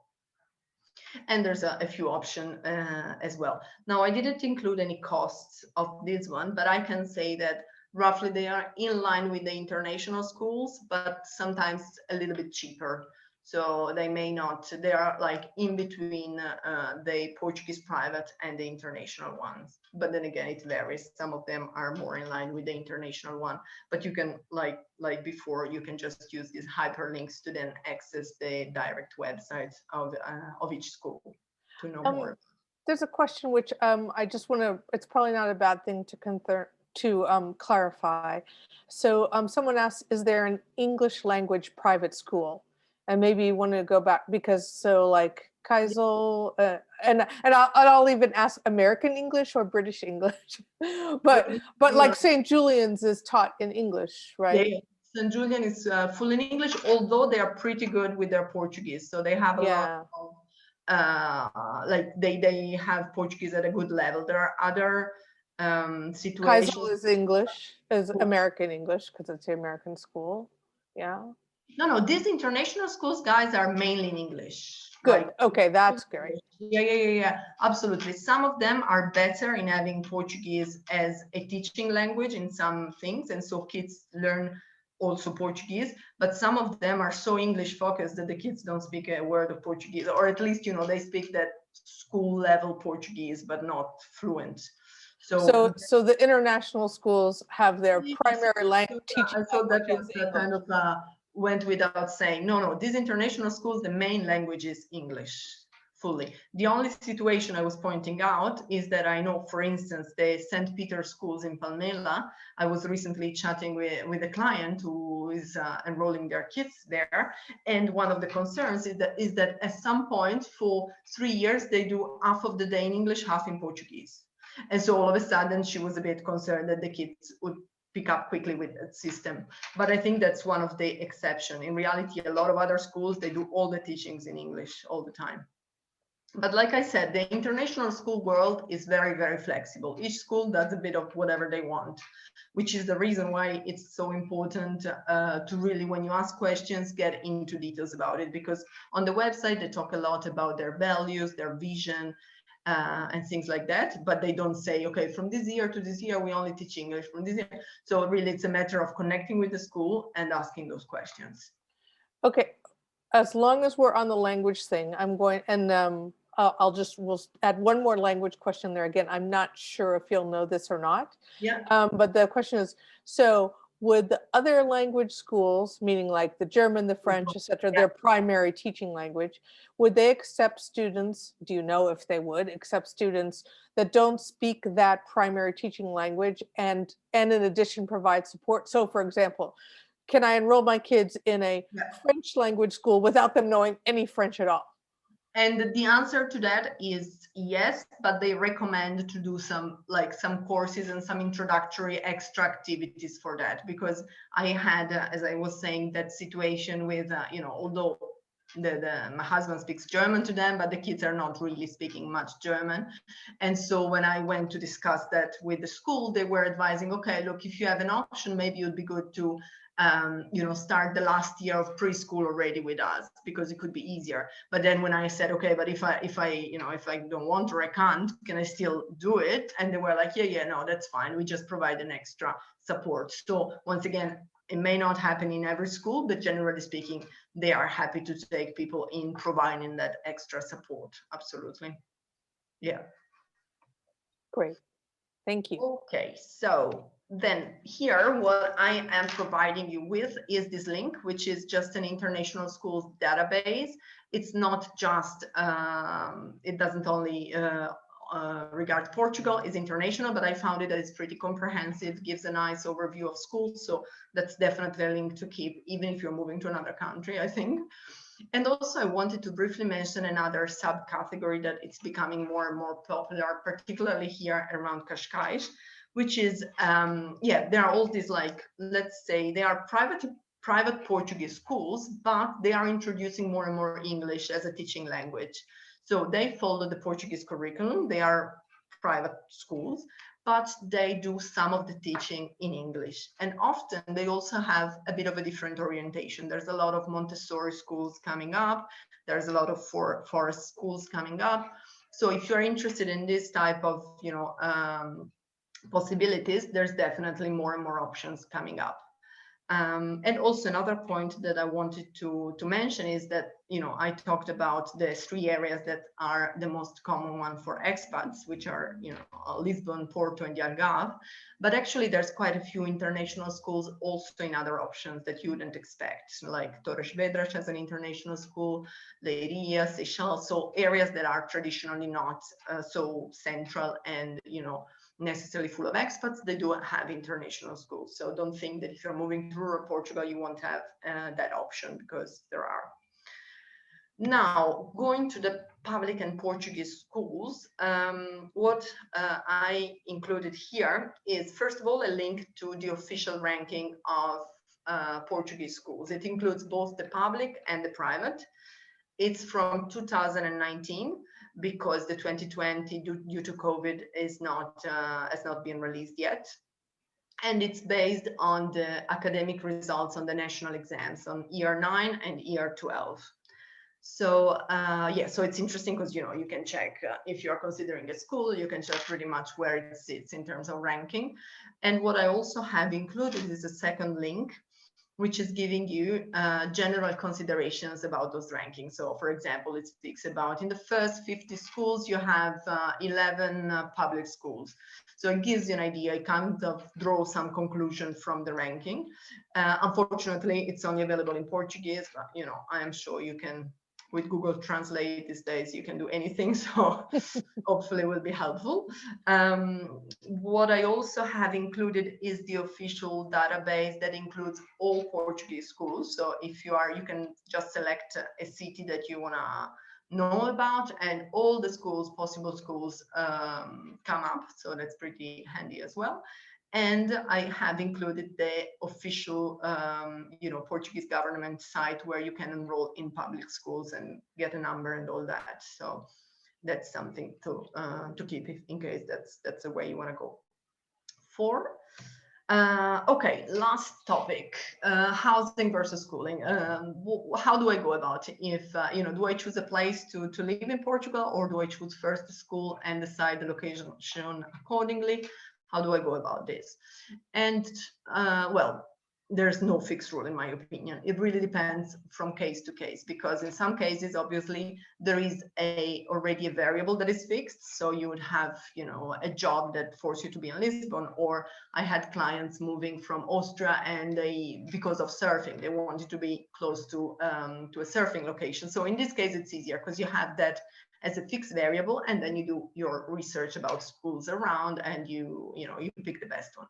Speaker 1: And there's a few options as well. Now, I didn't include any costs of this one, but I can say that roughly they are in line with the international schools, but sometimes a little bit cheaper. So they may not, they are like in between the Portuguese private and the international ones. But then again, it varies. Some of them are more in line with the international one, but you can, like before, you can just use these hyperlinks to then access the direct websites of each school to know more.
Speaker 2: There's a question which I just want to, it's probably not a bad thing to clarify. So someone asked, is there an English language private school? And maybe you want to go back because so like Kaisel, and I'll even ask American English or British English, but like St. Julian's is taught in English, right?
Speaker 1: Yeah, St. Julian is full in English, although they are pretty good with their Portuguese. So they have a lot
Speaker 2: Yeah.
Speaker 1: of like they have Portuguese at a good level. There are other situations.
Speaker 2: Kaisel is English, is American English because it's the American school. Yeah.
Speaker 1: No, these international schools, guys, are mainly in English.
Speaker 2: Good.
Speaker 1: Like,
Speaker 2: Okay, that's great.
Speaker 1: yeah, absolutely. Some of them are better in having Portuguese as a teaching language in some things, and so kids learn also Portuguese. But some of them are so English focused that the kids don't speak a word of Portuguese, or at least they speak that school level Portuguese, but not fluent.
Speaker 2: So the international schools have their primary teaching
Speaker 1: I thought that
Speaker 2: language
Speaker 1: was
Speaker 2: as
Speaker 1: kind
Speaker 2: English.
Speaker 1: of went without saying. No, these international schools, the main language is English fully. The only situation I was pointing out is that I know, for instance, the St. Peter schools in Palmela, I was recently chatting with a client who is enrolling their kids there. And one of the concerns is that at some point for 3 years, they do half of the day in English, half in Portuguese. And so all of a sudden she was a bit concerned that the kids would pick up quickly with that system. But I think that's one of the exception. In reality, a lot of other schools, they do all the teachings in English all the time. But like I said, the international school world is very, very flexible. Each school does a bit of whatever they want, which is the reason why it's so important to really, when you ask questions, get into details about it. Because on the website, they talk a lot about their values, their vision, and things like that, but they don't say, okay, from this year to this year, we only teach English from this year. So really, it's a matter of connecting with the school and asking those questions.
Speaker 2: Okay, as long as we're on the language thing, I'm going, and we'll add one more language question there. Again, I'm not sure if you'll know this or not.
Speaker 1: Yeah.
Speaker 2: But the question is, so would the other language schools, meaning like the German, the French, etc., their primary teaching language, would they accept students, do you know if they would accept students that don't speak that primary teaching language and in addition provide support? So for example, can I enroll my kids in a French language school without them knowing any French at all?
Speaker 1: And the answer to that is yes, but they recommend to do some courses and some introductory extra activities for that, because I had, as I was saying, that situation with, although my husband speaks German to them, but the kids are not really speaking much German. And so when I went to discuss that with the school, they were advising, okay, look, if you have an option, maybe it would be good to start the last year of preschool already with us, because it could be easier. But then when I said, okay, but if I don't want or I can't, can I still do it? And they were like, yeah, no, that's fine. We just provide an extra support. So once again, it may not happen in every school, but generally speaking, they are happy to take people in providing that extra support. Absolutely. Yeah.
Speaker 2: Great. Thank you.
Speaker 1: Okay, so then here, what I am providing you with is this link, which is just an international schools database. It's not just, it doesn't only regard Portugal, is international, but I found it that it's pretty comprehensive, gives a nice overview of schools. So that's definitely a link to keep, even if you're moving to another country, I think. And also I wanted to briefly mention another subcategory that it's becoming more and more popular, particularly here around Cascais, which is, there are all these, like, let's say they are private Portuguese schools, but they are introducing more and more English as a teaching language. So they follow the Portuguese curriculum. They are private schools, but they do some of the teaching in English. And often they also have a bit of a different orientation. There's a lot of Montessori schools coming up. There's a lot of forest schools coming up. So if you're interested in this type of, possibilities, there's definitely more and more options coming up. And also another point that I wanted to mention is that, I talked about the three areas that are the most common one for expats, which are, Lisbon, Porto, and the Algarve. But actually, there's quite a few international schools also in other options that you wouldn't expect, like Torres Vedras has an international school, Leiria, Seychelles, so areas that are traditionally not so central and, necessarily full of expats. They do have international schools. So don't think that if you're moving to rural Portugal, you won't have that option, because there are. Now, going to the public and Portuguese schools, what I included here is, first of all, a link to the official ranking of Portuguese schools. It includes both the public and the private. It's from 2019, because the 2020, due to COVID, has not been released yet. And it's based on the academic results on the national exams on year 9 and year 12. So so it's interesting because you can check if you're considering a school, you can check pretty much where it sits in terms of ranking. And what I also have included is a second link, which is giving you general considerations about those rankings. So for example, it speaks about in the first 50 schools, you have 11 public schools. So it gives you an idea, it kind of draws some conclusion from the ranking. Unfortunately, it's only available in Portuguese, but I am sure you can, with Google Translate these days, you can do anything. So hopefully it will be helpful. What I also have included is the official database that includes all Portuguese schools. So if you can just select a city that you want to know about, and all the schools, possible schools, come up. So that's pretty handy as well. And I have included the official, Portuguese government site where you can enroll in public schools and get a number and all that. So that's something to keep in case that's the way you want to go. Okay, last topic, housing versus schooling. How do I go about it? If do I choose a place to live in Portugal, or do I choose first the school and decide the location accordingly? How do I go about this? And well, there's no fixed rule in my opinion. It really depends from case to case, because in some cases, obviously, there is already a variable that is fixed. So you would have, a job that forces you to be in Lisbon, or I had clients moving from Austria, and because of surfing, they wanted to be close to a surfing location. So in this case, it's easier because you have that as a fixed variable, and then you do your research about schools around, and you pick the best one.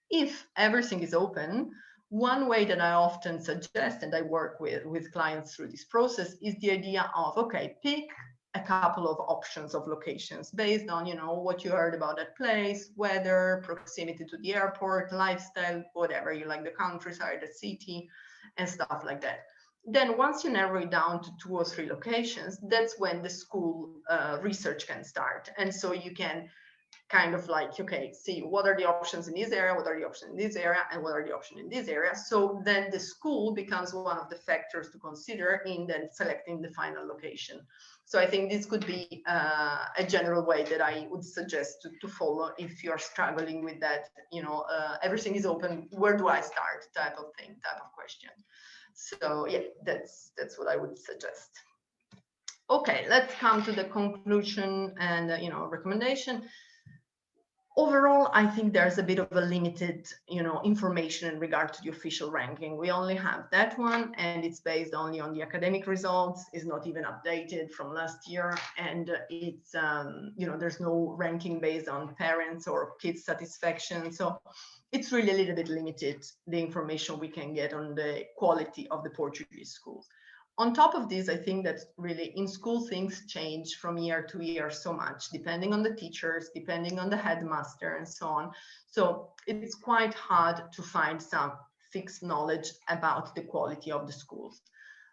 Speaker 1: If everything is open, one way that I often suggest, and I work with clients through this process, is the idea of, okay, pick a couple of options of locations based on, what you heard about that place, weather, proximity to the airport, lifestyle, whatever you like, the countryside, the city, and stuff like that. Then once you narrow it down to 2 or 3 locations, that's when the school research can start. And so you can kind of like, okay, see what are the options in this area, what are the options in this area, and what are the options in this area. So then the school becomes one of the factors to consider in then selecting the final location. So I think this could be a general way that I would suggest to follow if you're struggling with that, everything is open, where do I start type of thing, type of question. So yeah, that's what I would suggest. Okay, let's come to the conclusion and recommendation. Overall, I think there's a bit of a limited, information in regard to the official ranking. We only have that one, and it's based only on the academic results. It's not even updated from last year, and it's, there's no ranking based on parents or kids' satisfaction. So it's really a little bit limited, the information we can get on the quality of the Portuguese schools. On top of this, I think that really in school things change from year to year so much, depending on the teachers, depending on the headmaster, and so on. So it's quite hard to find some fixed knowledge about the quality of the schools.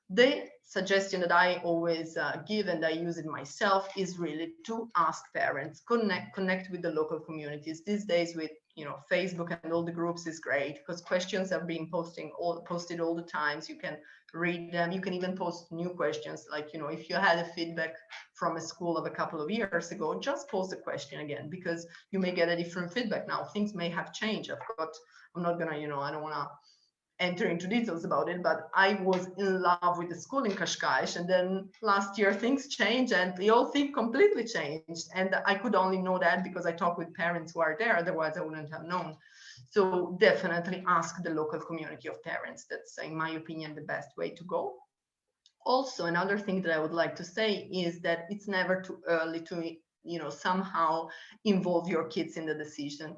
Speaker 1: The suggestion that I always give, and I use it myself, is really to ask parents, connect with the local communities. These days with Facebook and all the groups is great, because questions are being posted all the times. You can read them. You can even post new questions. Like, if you had a feedback from a school of a couple of years ago, just post the question again, because you may get a different feedback now. Things may have changed. I'm not gonna, I don't wanna enter into details about it, but I was in love with the school in Cascais, and then last year things changed and the whole thing completely changed, and I could only know that because I talked with parents who are there, otherwise I wouldn't have known. So definitely ask the local community of parents. That's, in my opinion, the best way to go. Also, another thing that I would like to say is that it's never too early to, somehow involve your kids in the decision.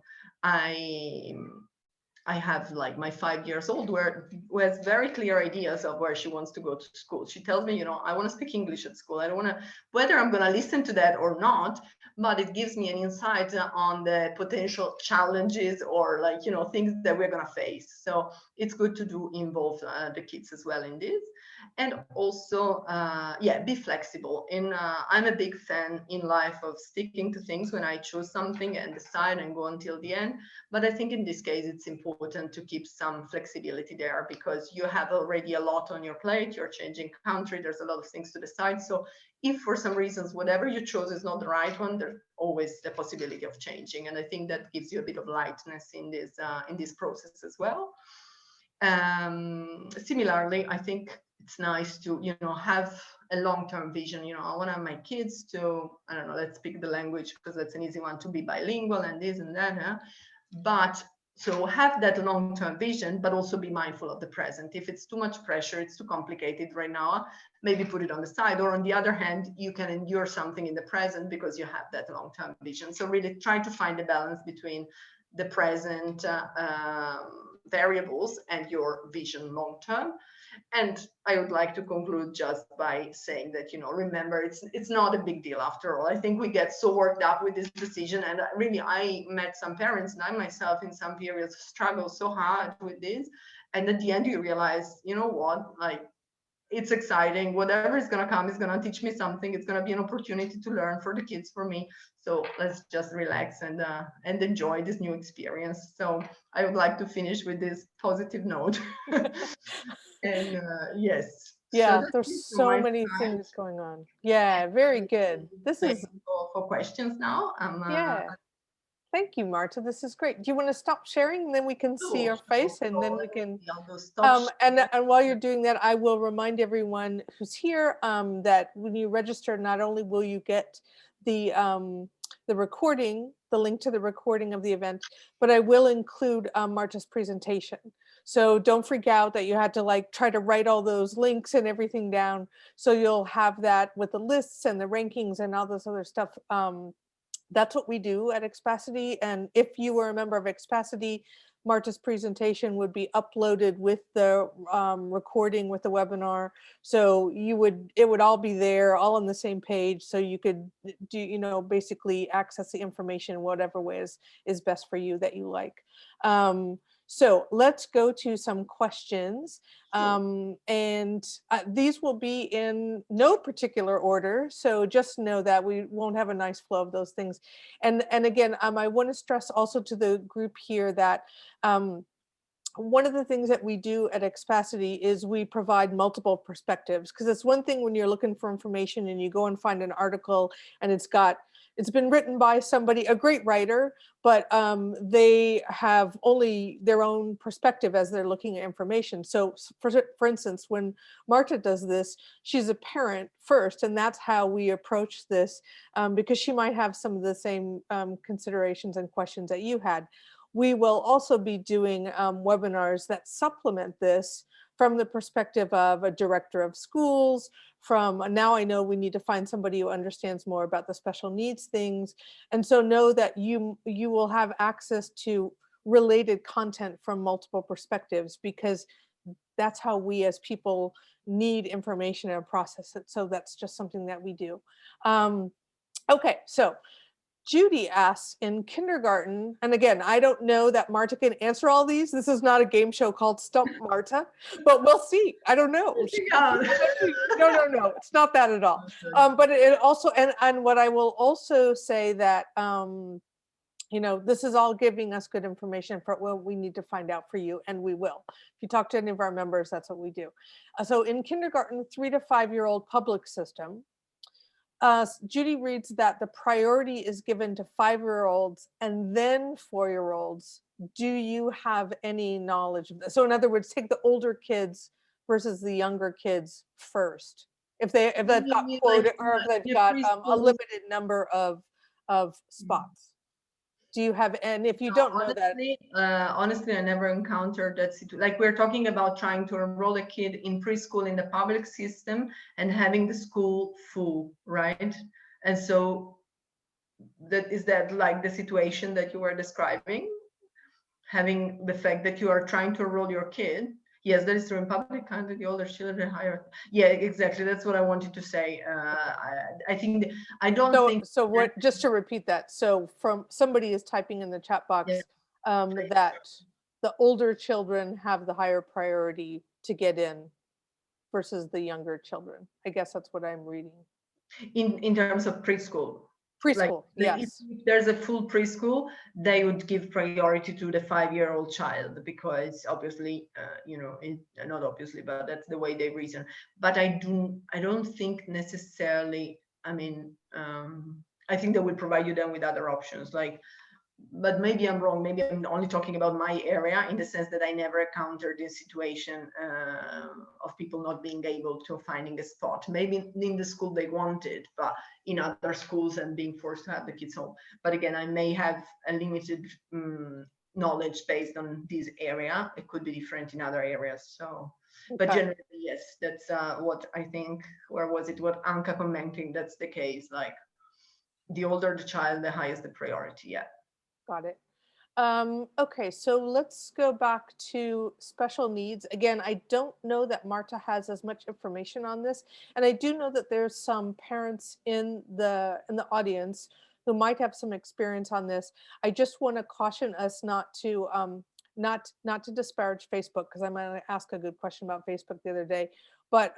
Speaker 1: I have like my 5 years old who has very clear ideas of where she wants to go to school. She tells me, I want to speak English at school. I don't want to, whether I'm going to listen to that or not, but it gives me an insight on the potential challenges or things that we're going to face. So it's good to involve the kids as well in this. And also, be flexible. I'm a big fan in life of sticking to things when I choose something and decide and go until the end. But I think in this case, it's important to keep some flexibility there because you have already a lot on your plate. You're changing country. There's a lot of things to decide. So if for some reasons, whatever you chose is not the right one, there's always the possibility of changing. And I think that gives you a bit of lightness in this process as well. Similarly, I think it's nice to, have a long-term vision. I want to have my kids to, I don't know, let's speak the language because that's an easy one, to be bilingual and this and that. But so have that long-term vision, but also be mindful of the present. If it's too much pressure, it's too complicated right now, maybe put it on the side. Or on the other hand, you can endure something in the present because you have that long-term vision. So really try to find a balance between the present variables and your vision long-term. And I would like to conclude just by saying that, remember, it's not a big deal after all. I think we get so worked up with this decision. And really, I met some parents and I myself in some periods struggle so hard with this. And at the end, you realize, you know what, it's exciting. Whatever is going to come is going to teach me something. It's going to be an opportunity to learn for the kids, for me. So let's just relax and enjoy this new experience. So I would like to finish with this positive note. And yes.
Speaker 2: Yeah,
Speaker 1: So
Speaker 2: there's so many things going on. Yeah, very good. This is
Speaker 1: for questions now.
Speaker 2: yeah. Thank you, Marta. This is great. Do you want to stop sharing, and then we can see your face, and then we can. And while you're doing that, I will remind everyone who's here that when you register, not only will you get the recording, the link to the recording of the event, but I will include Marta's presentation. So don't freak out that you had to try to write all those links and everything down. So you'll have that with the lists and the rankings and all this other stuff. That's what we do at Expacity. And if you were a member of Expacity, Marta's presentation would be uploaded with the recording with the webinar. So it would all be there, all on the same page. So you could do, basically access the information whatever way is best for you that you like. So let's go to some questions. And these will be in no particular order. So just know that we won't have a nice flow of those things. And again, I want to stress also to the group here that one of the things that we do at Expacity is we provide multiple perspectives, because it's one thing when you're looking for information and you go and find an article and it's been written by somebody, a great writer, but they have only their own perspective as they're looking at information. So for instance, when Marta does this, she's a parent first, and that's how we approach this, because she might have some of the same considerations and questions that you had. We will also be doing webinars that supplement this from the perspective of a director of schools, from now I know we need to find somebody who understands more about the special needs things. And so know that you will have access to related content from multiple perspectives, because that's how we as people need information and process it. So that's just something that we do. Okay, so Judy asks, in kindergarten, and again, I don't know that Marta can answer all these. This is not a game show called Stump Marta, but we'll see. I don't know. No, it's not that at all. But it also, and what I will also say that, this is all giving us good information for what we need to find out for you, and we will. If you talk to any of our members, that's what we do. So in kindergarten, 3 to 5 year old public system, Judy reads that the priority is given to 5-year-olds and then 4-year-olds. Do you have any knowledge of this? So in other words, take the older kids versus the younger kids first. If they've got
Speaker 1: Maybe like
Speaker 2: quota or if they've
Speaker 1: the
Speaker 2: got a
Speaker 1: preschool.
Speaker 2: limited number of spots. Do you have, and if you don't know that,
Speaker 1: Honestly, I never encountered that situation. Like we're talking about trying to enroll a kid in preschool in the public system and having the school full, right? And so that like the situation that you were describing, having the fact that you are trying to enroll your kid. Yes, that is true. In public country, the older children higher. Yeah, exactly. That's what I wanted to say. I think I don't think
Speaker 2: so
Speaker 1: that,
Speaker 2: what, just to repeat that, so from somebody is typing in the chat
Speaker 1: yeah,
Speaker 2: box that the older children have the higher priority to get in versus the younger children. I guess that's what I'm reading.
Speaker 1: in terms of preschool. Like
Speaker 2: Preschool,
Speaker 1: if
Speaker 2: yes.
Speaker 1: there's a full preschool, they would give priority to the 5-year-old child because obviously, not obviously, but that's the way they reason. But I don't think necessarily. I mean, I think they will provide you then with other options, like, but maybe I'm wrong. Maybe I'm only talking about my area in the sense that I never encountered this situation of people not being able to finding a spot. Maybe in the school they wanted, but in other schools and being forced to have the kids home. But again, I may have a limited knowledge based on this area. It could be different in other areas. So, but
Speaker 2: Okay.
Speaker 1: generally, yes, that's what I think. Where was it? What Anka commenting? That's the case. Like the older the child, the higher the priority. Yeah.
Speaker 2: Got it. Okay, so let's go back to special needs. Again, I don't know that Marta has as much information on this, and I do know that there's some parents in the audience who might have some experience on this. I just want to caution us not to disparage Facebook, because I might ask a good question about Facebook the other day, but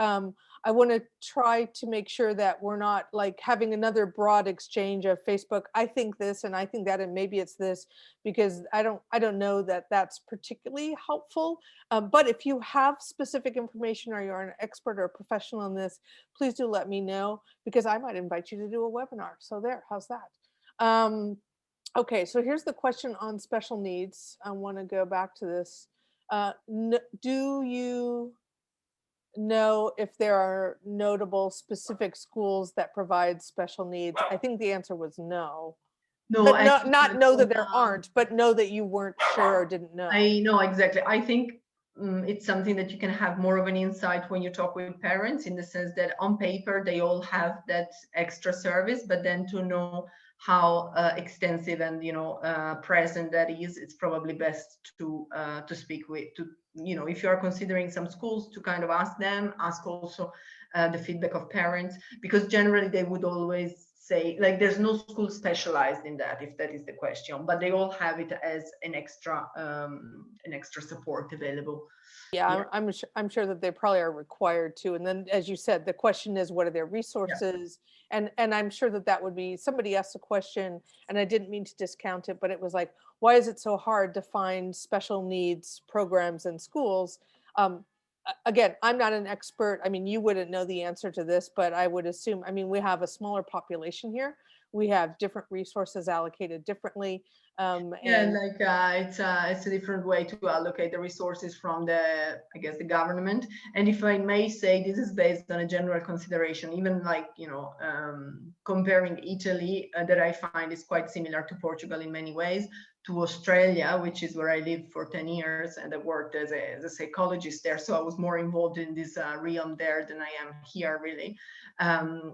Speaker 2: I want to try to make sure that we're not like having another broad exchange of Facebook. I think this and I think that, and maybe it's this, because I don't know that that's particularly helpful. But if you have specific information or you're an expert or a professional in this, please do let me know, because I might invite you to do a webinar. So there, how's that? Okay, so here's the question on special needs. I want to go back to this. Do you know if there are notable specific schools that provide special needs? I think the answer was no.
Speaker 1: No,
Speaker 2: But no,
Speaker 1: actually,
Speaker 2: not know that there aren't, but know that you weren't sure or didn't know.
Speaker 1: I know exactly. I think it's something that you can have more of an insight when you talk with parents, in the sense that on paper they all have that extra service, but then to know how extensive and present that is, it's probably best to speak with, to if you are considering some schools, to kind of ask them, ask also the feedback of parents, because generally they would always say, like, there's no school specialized in that, if that is the question, but they all have it as an extra support available.
Speaker 2: Yeah, I'm sure that they probably are required to. And then, as you said, the question is, what are their resources? And I'm sure that that would be, somebody asked a question, and I didn't mean to discount it, but it was like, why is it so hard to find special needs programs in schools? Again, I'm not an expert. I mean, you wouldn't know the answer to this, but I would assume, I mean, we have a smaller population here. We have different resources allocated differently.
Speaker 1: Yeah, like it's a different way to allocate the resources from the, I guess, the government. And if I may say, this is based on a general consideration, even like comparing Italy, that I find is quite similar to Portugal in many ways, to Australia, which is where I lived for 10 years, and I worked as a psychologist there. So I was more involved in this realm there than I am here, really.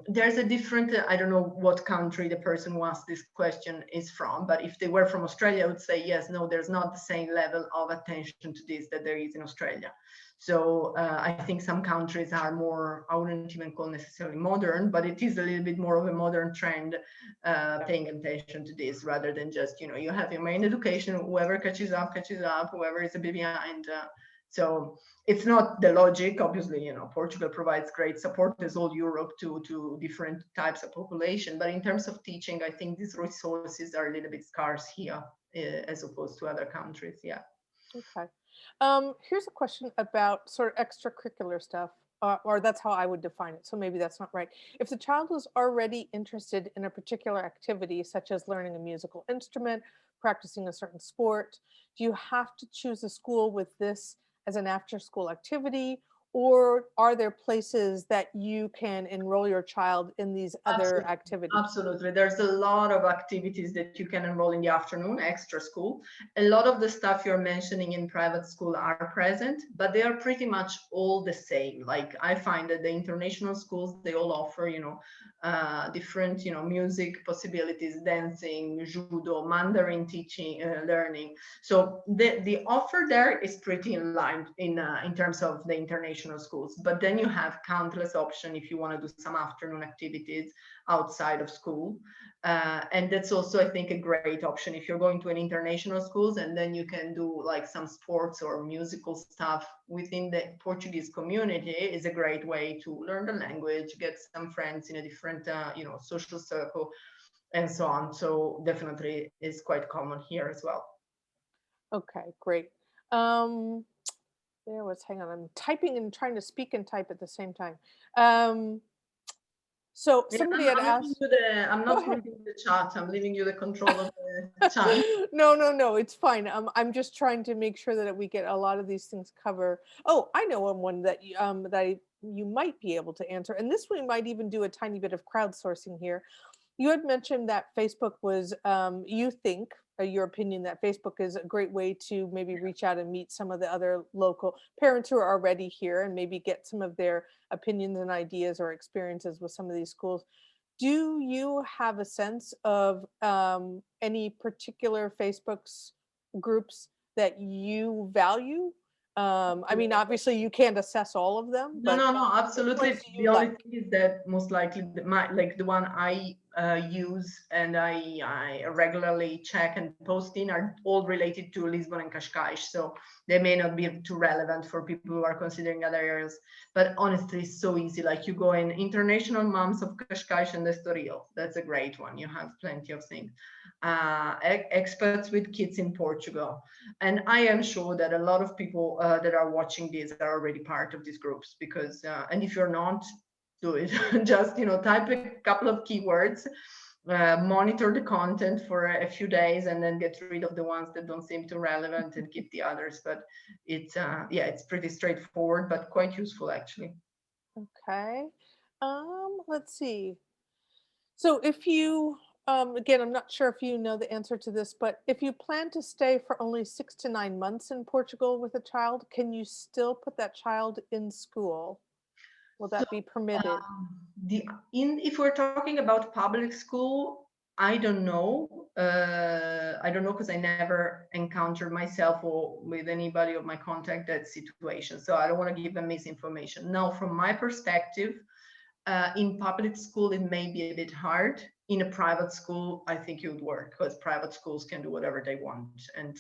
Speaker 1: There's a different, I don't know what country the person who asked this question is from, but if they were from Australia, I would say, yes, no, there's not the same level of attention to this that there is in Australia. So I think some countries are more, I wouldn't even call necessarily modern, but it is a little bit more of a modern trend, paying attention to this, rather than just, you have your main education, whoever catches up, whoever is a bit behind. So it's not the logic. Obviously, Portugal provides great support, as all Europe, to different types of population. But in terms of teaching, I think these resources are a little bit scarce here, as opposed to other countries. Yeah.
Speaker 2: Okay. Here's a question about sort of extracurricular stuff. or that's how I would define it. So maybe that's not right. If the child was already interested in a particular activity, such as learning a musical instrument, practicing a certain sport, do you have to choose a school with this as an after school activity? Or are there places that you can enroll your child in these other
Speaker 1: Absolutely.
Speaker 2: activities?
Speaker 1: Absolutely. There's a lot of activities that you can enroll in the afternoon, extra school. A lot of the stuff you're mentioning in private school are present, but they are pretty much all the same. Like I find that the international schools, they all offer, different, music possibilities, dancing, judo, Mandarin teaching, learning. So the offer there is pretty in line in terms of the international schools. But then you have countless options if you want to do some afternoon activities outside of school. And that's also, I think, a great option if you're going to an international schools, and then you can do like some sports or musical stuff within the Portuguese community is a great way to learn the language, get some friends in a different, social circle and so on. So definitely is quite common here as well.
Speaker 2: Okay, great. Um, hang on, I'm typing and trying to speak and type at the same time. Um, so
Speaker 1: Yeah,
Speaker 2: somebody had
Speaker 1: I'm leaving
Speaker 2: asked,
Speaker 1: you I'm
Speaker 2: go
Speaker 1: not
Speaker 2: ahead.
Speaker 1: reading the chat. I'm leaving you the control of the chat.
Speaker 2: No, no, no, it's fine. I'm just trying to make sure that we get a lot of these things cover. Oh, I know one that you might be able to answer, and this we might even do a tiny bit of crowdsourcing here. You had mentioned that Facebook was, you think, your opinion that Facebook is a great way to maybe reach out and meet some of the other local parents who are already here and maybe get some of their opinions and ideas or experiences with some of these schools. Do you have a sense of any particular Facebook's groups that you value? I mean, obviously you can't assess all of them,
Speaker 1: No,
Speaker 2: but
Speaker 1: no, no,
Speaker 2: which ones
Speaker 1: absolutely.
Speaker 2: do
Speaker 1: The
Speaker 2: you
Speaker 1: only
Speaker 2: like?
Speaker 1: thing is that most likely like the one I use and I regularly check and post in are all related to Lisbon and Cascais. So they may not be too relevant for people who are considering other areas. But honestly, it's so easy. Like you go in International Moms of Cascais and Estoril. That's a great one. You have plenty of things. Experts with kids in Portugal. And I am sure that a lot of people that are watching this are already part of these groups because, and if you're not, do it. Just, type a couple of keywords, monitor the content for a few days, and then get rid of the ones that don't seem too relevant and keep the others. But it's, yeah, it's pretty straightforward, but quite useful actually.
Speaker 2: Okay. Let's see. So if you, again, I'm not sure if you know the answer to this, but if you plan to stay for only 6 to 9 months in Portugal with a child, can you still put that child in school? Will
Speaker 1: So
Speaker 2: that be permitted?
Speaker 1: the in if we're talking about public school, I don't know. I don't know because I never encountered myself or with anybody of my contact that situation. So I don't want to give them misinformation. Now, from my perspective, in public school it may be a bit hard. In a private school, I think it would work because private schools can do whatever they want, and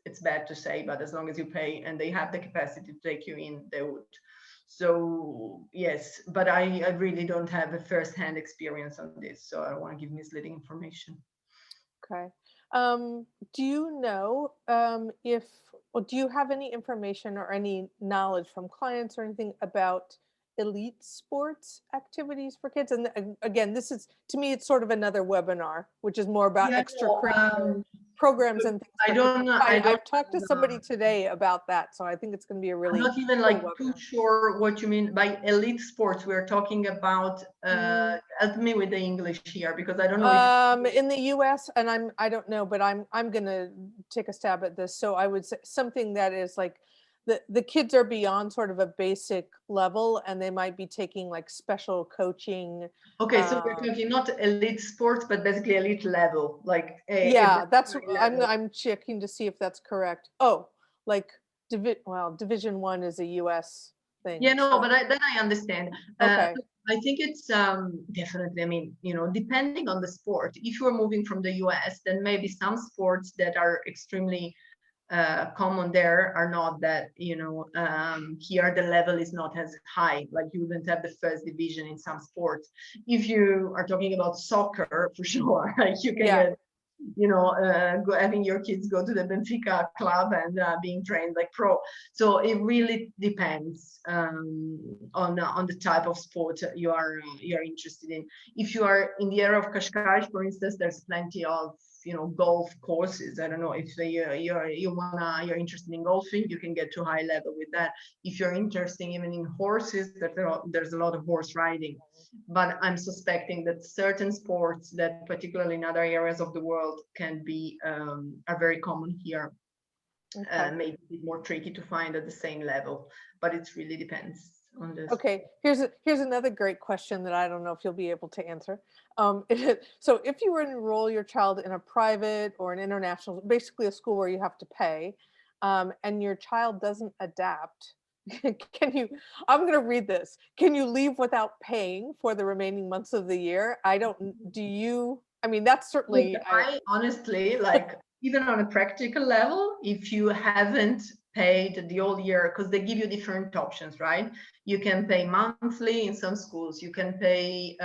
Speaker 1: it's bad to say, but as long as you pay and they have the capacity to take you in, they would. So yes, but I really don't have a first-hand experience on this, so I don't want to give misleading information.
Speaker 2: Okay. Do you know if, or do you have any information or any knowledge from clients or anything about elite sports activities for kids? And again, this is, to me, it's sort of another webinar, which is more about
Speaker 1: Yeah, no,
Speaker 2: extracurricular programs and things
Speaker 1: I
Speaker 2: for kids.
Speaker 1: don't know. I don't.
Speaker 2: I've talked to somebody today about that, so I think it's going to be a
Speaker 1: I'm
Speaker 2: really
Speaker 1: not even
Speaker 2: cool
Speaker 1: like too
Speaker 2: webinar.
Speaker 1: sure what you mean by elite sports. We're talking about.
Speaker 2: Mm.
Speaker 1: Help me with the English here because I don't know if.
Speaker 2: In the US, and I don't know, but I'm gonna take a stab at this. So I would say something that is like the kids are beyond sort of a basic level, and they might be taking like special coaching.
Speaker 1: Okay, so we're talking not elite sports, but basically elite level, like a
Speaker 2: Yeah, that's
Speaker 1: very level.
Speaker 2: I'm checking to see if that's correct. Oh, like Division One is a US
Speaker 1: Yeah,
Speaker 2: thing.
Speaker 1: no,
Speaker 2: So
Speaker 1: but then I understand.
Speaker 2: okay.
Speaker 1: I think it's definitely, I mean, depending on the sport, if you're moving from the US, then maybe some sports that are extremely common there are not that, here the level is not as high, like you wouldn't have the first division in some sports. If you are talking about soccer, for sure, like you can
Speaker 2: Yeah.
Speaker 1: get having your kids go to the Benfica club and being trained like pro. So it really depends on the type of sport you're interested in. If you are in the area of Cascais, for instance, there's plenty of golf courses. I don't know if you're interested in golfing, you can get to high level with that. If you're interested even in horses, there's a lot of horse riding. But I'm suspecting that certain sports that particularly in other areas of the world are very common here.
Speaker 2: Okay.
Speaker 1: Maybe a bit more tricky to find at the same level, but it really depends on this.
Speaker 2: Okay, here's another great question that I don't know if you'll be able to answer. So if you were to enroll your child in a private or an international, basically a school where you have to pay, and your child doesn't adapt, can you, I'm going to read this. Can you leave without paying for the remaining months of the year? I mean, that's
Speaker 1: Look,
Speaker 2: certainly,
Speaker 1: I honestly, like, even on a practical level, if you haven't paid the whole year, because they give you different options, right? You can pay monthly in some schools, you can pay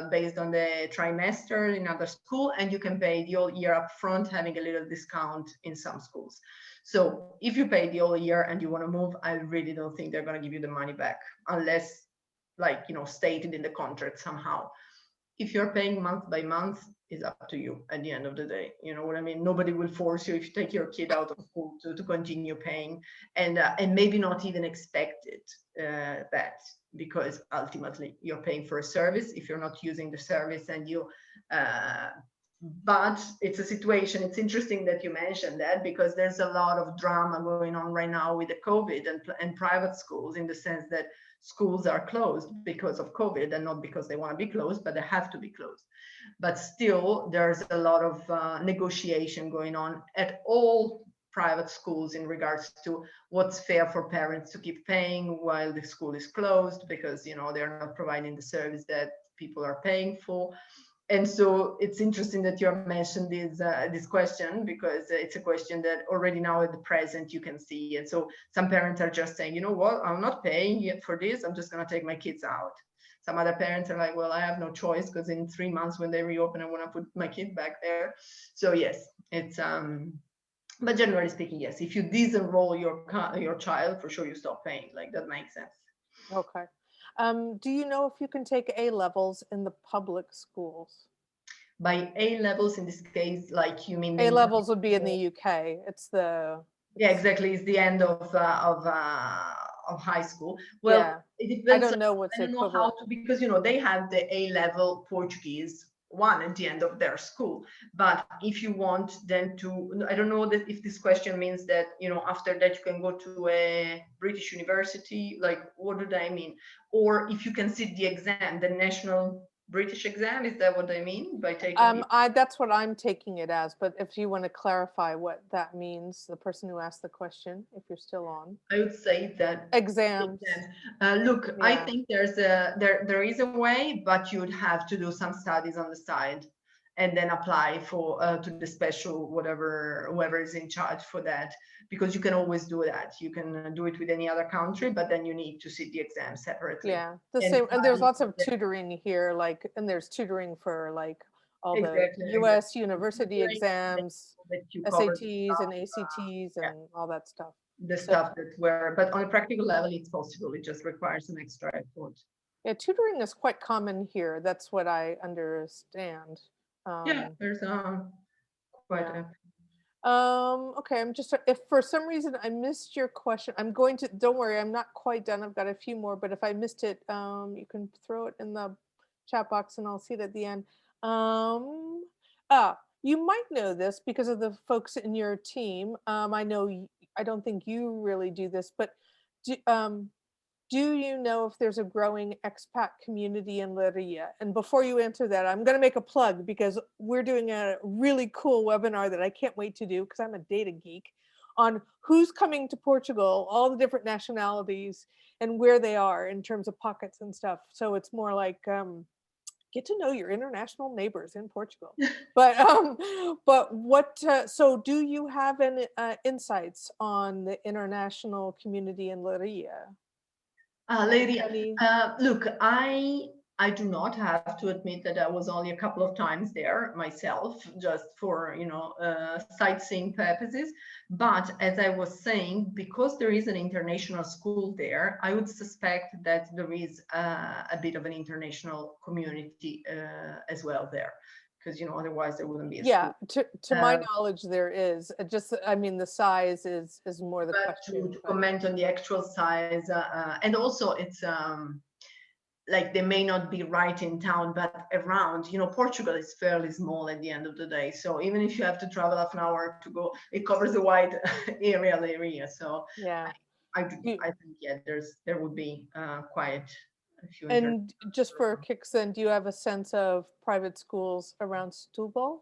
Speaker 1: based on the trimester in other school, and you can pay the whole year up front, having a little discount in some schools. So if you pay the whole year and you want to move, I really don't think they're going to give you the money back unless, like, stated in the contract somehow. If you're paying month by month, is up to you at the end of the day. You know what I mean? Nobody will force you if you take your kid out of school to continue paying, and maybe not even expect it that, because ultimately you're paying for a service. If you're not using the service and but it's a situation. It's interesting that you mentioned that, because there's a lot of drama going on right now with the COVID and private schools, in the sense that schools are closed because of COVID and not because they want to be closed, but they have to be closed. But still, there's a lot of negotiation going on at all private schools in regards to what's fair for parents to keep paying while the school is closed, because they're not providing the service that people are paying for. And so it's interesting that you mentioned this question, because it's a question that already now at the present you can see. And so some parents are just saying, you know what, I'm not paying yet for this, I'm just going to take my kids out. Some other parents are like, well, I have no choice, because in 3 months when they reopen, I want to put my kid back there. So yes, it's but generally speaking, yes, if you disenroll your child, for sure you stop paying. Like, that makes sense.
Speaker 2: okay. Do you know if you can take A levels in the public schools?
Speaker 1: By A levels in this case, like, you mean
Speaker 2: A
Speaker 1: the
Speaker 2: levels would be in the UK.
Speaker 1: Yeah, exactly. It's the end of high school. Well,
Speaker 2: Yeah.
Speaker 1: it
Speaker 2: I
Speaker 1: depends.
Speaker 2: don't know what's
Speaker 1: I don't know how
Speaker 2: equivalent.
Speaker 1: to, because they have the A level Portuguese one at the end of their school. But if you want then to, I don't know that if this question means that after that you can go to a British university. Like, what do I mean? Or if you can sit the exam, the national British exam, is that what I mean by taking the
Speaker 2: That's what I'm taking it as, but if you want to clarify what that means, the person who asked the question, if you're still on.
Speaker 1: I would say that
Speaker 2: Exams.
Speaker 1: look, I
Speaker 2: Yeah.
Speaker 1: think there is a way, but you'd have to do some studies on the side, and then apply for to the special whoever is in charge for that, because you can always do that. You can do it with any other country, but then you need to sit the exam separately.
Speaker 2: Yeah. The
Speaker 1: And
Speaker 2: same, and there's
Speaker 1: study
Speaker 2: lots of tutoring here, and there's tutoring for all the
Speaker 1: exactly
Speaker 2: US university exams,
Speaker 1: that you cover the
Speaker 2: SATs and ACTs
Speaker 1: yeah,
Speaker 2: and all that stuff.
Speaker 1: the
Speaker 2: So
Speaker 1: stuff that were, but on a practical level, it's possible. It just requires some extra effort.
Speaker 2: yeah, tutoring is quite common here. That's what I understand.
Speaker 1: Yeah,
Speaker 2: Um,
Speaker 1: there's quite
Speaker 2: yeah.
Speaker 1: a
Speaker 2: Okay, I'm just, if for some reason I missed your question, I'm going to, don't worry, I'm not quite done. I've got a few more, but if I missed it, you can throw it in the chat box and I'll see it at the end. You might know this because of the folks in your team. I know, I don't think you really do this, but do, um, do you know if there's a growing expat community in Leiria? And before you answer that, I'm going to make a plug because we're doing a really cool webinar that I can't wait to do because I'm a data geek on who's coming to Portugal, all the different nationalities and where they are in terms of pockets and stuff. So it's more like get to know your international neighbors in Portugal. But what? So do you have any insights on the international community in Leiria?
Speaker 1: lady.
Speaker 2: Any?
Speaker 1: Look, I do not have to admit that I was only a couple of times there myself, just for, sightseeing purposes. But as I was saying, because there is an international school there, I would suspect that there is a bit of an international community as well there, because otherwise there wouldn't be a
Speaker 2: Yeah,
Speaker 1: school.
Speaker 2: to my knowledge, there is. Just, I mean, the size is more the
Speaker 1: But
Speaker 2: question,
Speaker 1: to
Speaker 2: but
Speaker 1: comment on the actual size, and also it's like they may not be right in town, but around, Portugal is fairly small at the end of the day. So even if you have to travel half an hour to go, it covers a wide area. So
Speaker 2: yeah.
Speaker 1: I think, yeah, there would be quite a few international
Speaker 2: And just for
Speaker 1: around.
Speaker 2: kicks in, do you have a sense of private schools around Setúbal?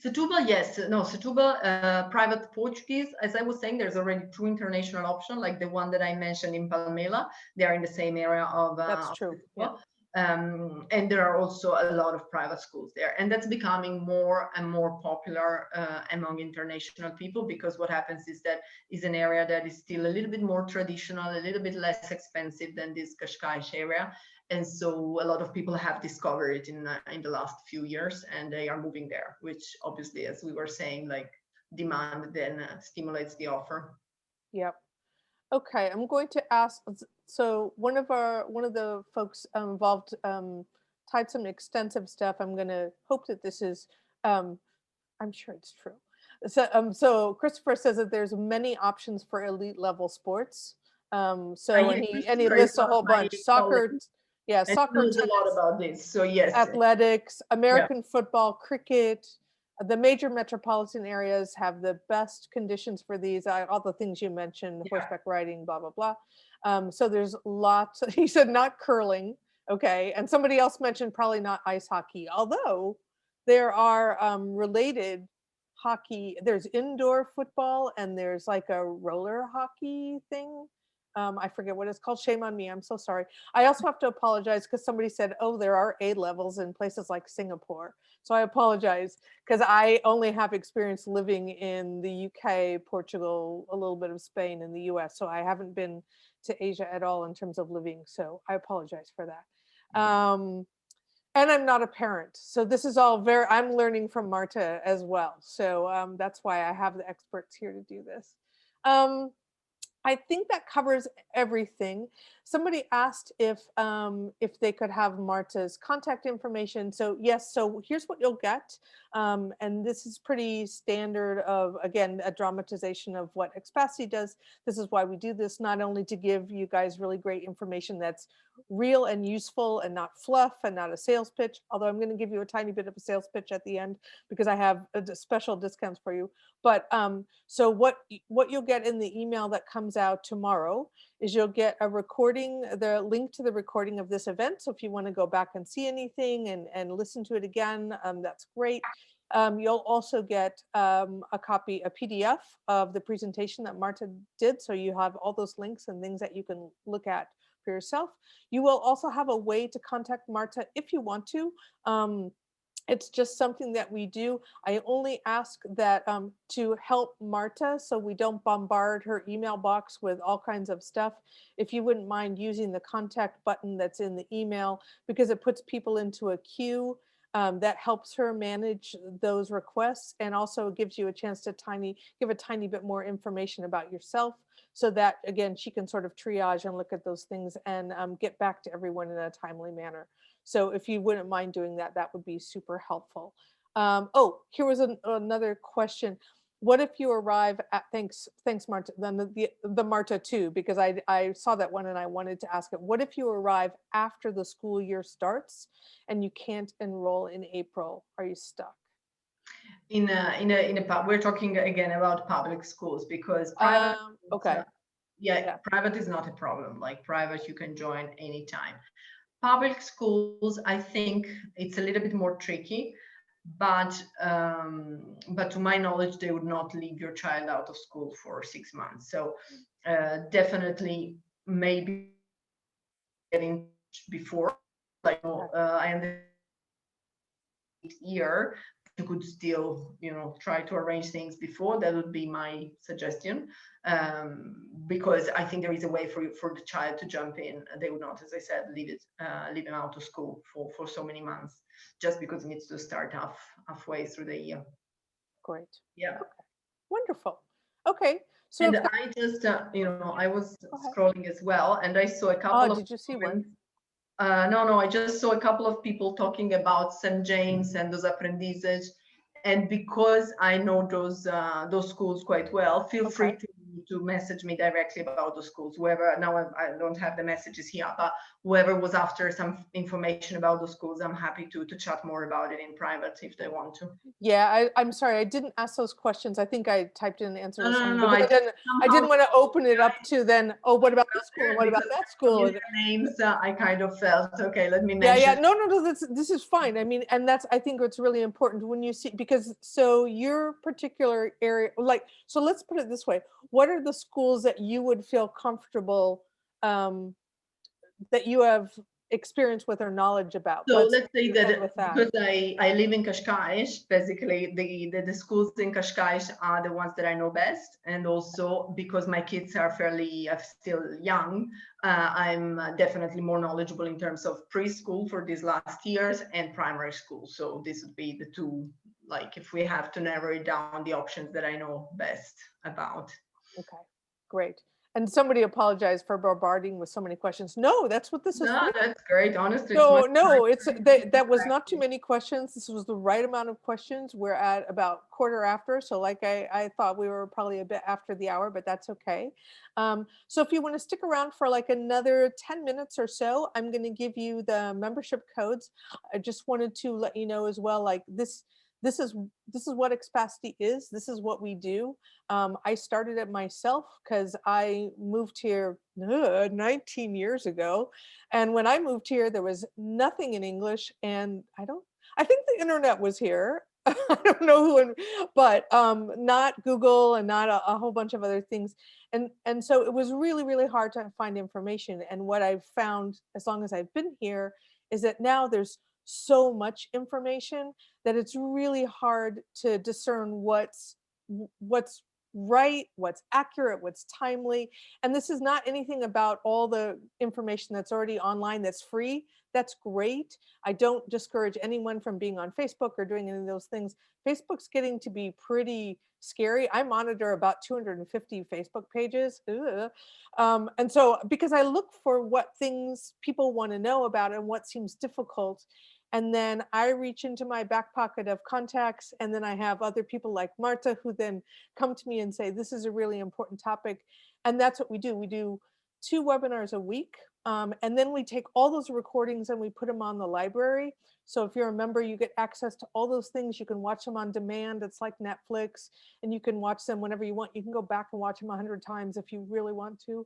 Speaker 1: Setúbal, yes. No, Setúbal, private Portuguese. As I was saying, there's already two international options, like the one that I mentioned in Palmela. They are in the same area
Speaker 2: That's
Speaker 1: of
Speaker 2: true. Yeah.
Speaker 1: Setúbal. And there are also a lot of private schools there. And that's becoming more and more popular among international people, because what happens is that is an area that is still a little bit more traditional, a little bit less expensive than this Cascais area. And so a lot of people have discovered it in the last few years, and they are moving there, which obviously, as we were saying, like demand then stimulates the offer.
Speaker 2: Yep. Okay, I'm going to ask. So one of the folks involved tied some extensive stuff. I'm going to hope that this is. Um, I'm sure it's true. So Christopher says that there's many options for elite level sports. So
Speaker 1: Yeah,
Speaker 2: and he
Speaker 1: Christopher is
Speaker 2: lists a
Speaker 1: one of
Speaker 2: whole
Speaker 1: my
Speaker 2: bunch: soccer,
Speaker 1: colleagues,
Speaker 2: yeah,
Speaker 1: and he
Speaker 2: soccer,
Speaker 1: knows a lot
Speaker 2: tennis,
Speaker 1: about this. So yes,
Speaker 2: athletics,
Speaker 1: yeah,
Speaker 2: American football, cricket. The major metropolitan areas have the best conditions for these. All the things you mentioned:
Speaker 1: yeah,
Speaker 2: horseback riding, blah blah blah. So there's lots. He said not curling, okay, and somebody else mentioned probably not ice hockey, although there are related hockey. There's indoor football and there's like a roller hockey thing. I forget what it's called. Shame on me. I'm so sorry. I also have to apologize because somebody said, oh, there are A levels in places like Singapore. So I apologize because I only have experience living in the UK, Portugal, a little bit of Spain, and the US. So I haven't been to Asia at all in terms of living. So I apologize for that. And I'm not a parent. So this is all I'm learning from Marta as well. So that's why I have the experts here to do this. Um, I think that covers everything. Somebody asked if they could have Marta's contact information. So yes, so here's what you'll get, and this is pretty standard of, again, a dramatization of what Expatsy does. This is why we do this, not only to give you guys really great information that's real and useful and not fluff and not a sales pitch. Although I'm going to give you a tiny bit of a sales pitch at the end because I have special discounts for you. But so what you'll get in the email that comes out tomorrow is you'll get a recording, the link to the recording of this event. So if you want to go back and see anything and listen to it again, that's great. You'll also get a copy, a PDF of the presentation that Marta did. So you have all those links and things that you can look at for yourself. You will also have a way to contact Marta if you want to. It's just something that we do. I only ask that to help Marta so we don't bombard her email box with all kinds of stuff. If you wouldn't mind using the contact button that's in the email, because it puts people into a queue, that helps her manage those requests and also gives you a chance to give a tiny bit more information about yourself so that, again, she can sort of triage and look at those things and get back to everyone in a timely manner. So if you wouldn't mind doing that, that would be super helpful. Oh, here was another question. What if you arrive at, thanks Marta, then the Marta too, because I saw that one and I wanted to ask it. What if you arrive after the school year starts and you can't enroll in April? Are you stuck?
Speaker 1: we're talking again about public schools, because private,
Speaker 2: Okay.
Speaker 1: yeah,
Speaker 2: Yeah.
Speaker 1: private is not a problem. Like private, you can join anytime. Public schools, I think it's a little bit more tricky, but to my knowledge, they would not leave your child out of school for 6 months. So definitely, maybe getting before, like,
Speaker 2: Okay.
Speaker 1: I understand year, you could still, try to arrange things before. That would be my suggestion, because I think there is a way for the child to jump in. They would not, as I said, leave him out of school for so many months, just because it needs to start halfway through the year.
Speaker 2: Great.
Speaker 1: Yeah.
Speaker 2: Okay. Wonderful. Okay. So
Speaker 1: And
Speaker 2: if that,
Speaker 1: I just, I was
Speaker 2: go ahead.
Speaker 1: scrolling as well, and I saw a
Speaker 2: Oh,
Speaker 1: couple of
Speaker 2: did you see one?
Speaker 1: comments. No, I just saw a couple of people talking about St. James and those aprendizages. And because I know those schools quite well, feel free
Speaker 2: Okay.
Speaker 1: to message me directly about those schools. Whoever, now I don't have the messages here, but whoever was after some information about those schools, I'm happy to chat more about it in private if they want to.
Speaker 2: Yeah, I'm sorry, I didn't ask those questions. I think I typed in an answer
Speaker 1: No,
Speaker 2: to
Speaker 1: no,
Speaker 2: some
Speaker 1: no, no.
Speaker 2: because
Speaker 1: I just
Speaker 2: I
Speaker 1: somehow,
Speaker 2: didn't want to open it up to then, oh, what about this school and what about
Speaker 1: because
Speaker 2: that school?
Speaker 1: familiar names, I kind of felt, okay, let me
Speaker 2: Yeah,
Speaker 1: mention.
Speaker 2: no, this is fine. I mean, and that's, I think what's really important when you see, because so your particular area, like, so let's put it this way. What are the schools that you would feel comfortable, um, that you have experience with or knowledge about?
Speaker 1: So
Speaker 2: Let's
Speaker 1: let's say
Speaker 2: end
Speaker 1: that
Speaker 2: with that.
Speaker 1: because I live in Cascais, basically the schools in Cascais are the ones that I know best. And also because my kids are still young, I'm definitely more knowledgeable in terms of preschool for these last years and primary school. So this would be the two, like if we have to narrow it down, the options that I know best about.
Speaker 2: Okay, great. And somebody apologized for bombarding with so many questions. No, that's what this is
Speaker 1: No,
Speaker 2: for.
Speaker 1: that's great. Honestly, it's
Speaker 2: No,
Speaker 1: much
Speaker 2: no, it's
Speaker 1: nicer.
Speaker 2: that was not too many questions. This was the right amount of questions. We're at about quarter after, so like I thought we were probably a bit after the hour, but that's okay. So if you want to stick around for like another 10 minutes or so, I'm going to give you the membership codes. I just wanted to let you know as well, like this is this is what Expacity is. This is what we do. I started it myself because I moved here 19 years ago. And when I moved here, there was nothing in English. And I think the internet was here. I don't know but not Google and not a whole bunch of other things. And so it was really, really hard to find information. And what I've found, as long as I've been here, is that now there's so much information that it's really hard to discern what's right, what's accurate, what's timely. And this is not anything about all the information that's already online that's free. That's great. I don't discourage anyone from being on Facebook or doing any of those things. Facebook's getting to be pretty scary. I monitor about 250 Facebook pages. And so, because I look for what things people want to know about and what seems difficult, and then I reach into my back pocket of contacts, and then I have other people like Marta who then come to me and say, this is a really important topic. And that's what we do. We do 2 webinars a week. And then we take all those recordings and we put them on the library. So if you're a member, you get access to all those things. You can watch them on demand. It's like Netflix, and you can watch them whenever you want. You can go back and watch them 100 times if you really want to.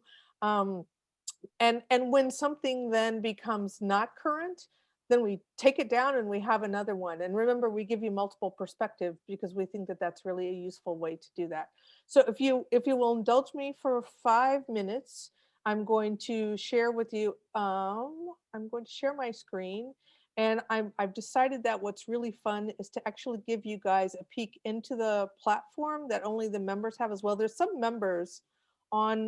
Speaker 2: And when something then becomes not current, then we take it down and we have another one. And remember, we give you multiple perspectives because we think that that's really a useful way to do that. So if you will indulge me for 5 minutes, I'm going to share with you, I'm going to share my screen. And I've decided that what's really fun is to actually give you guys a peek into the platform that only the members have as well. There's some members on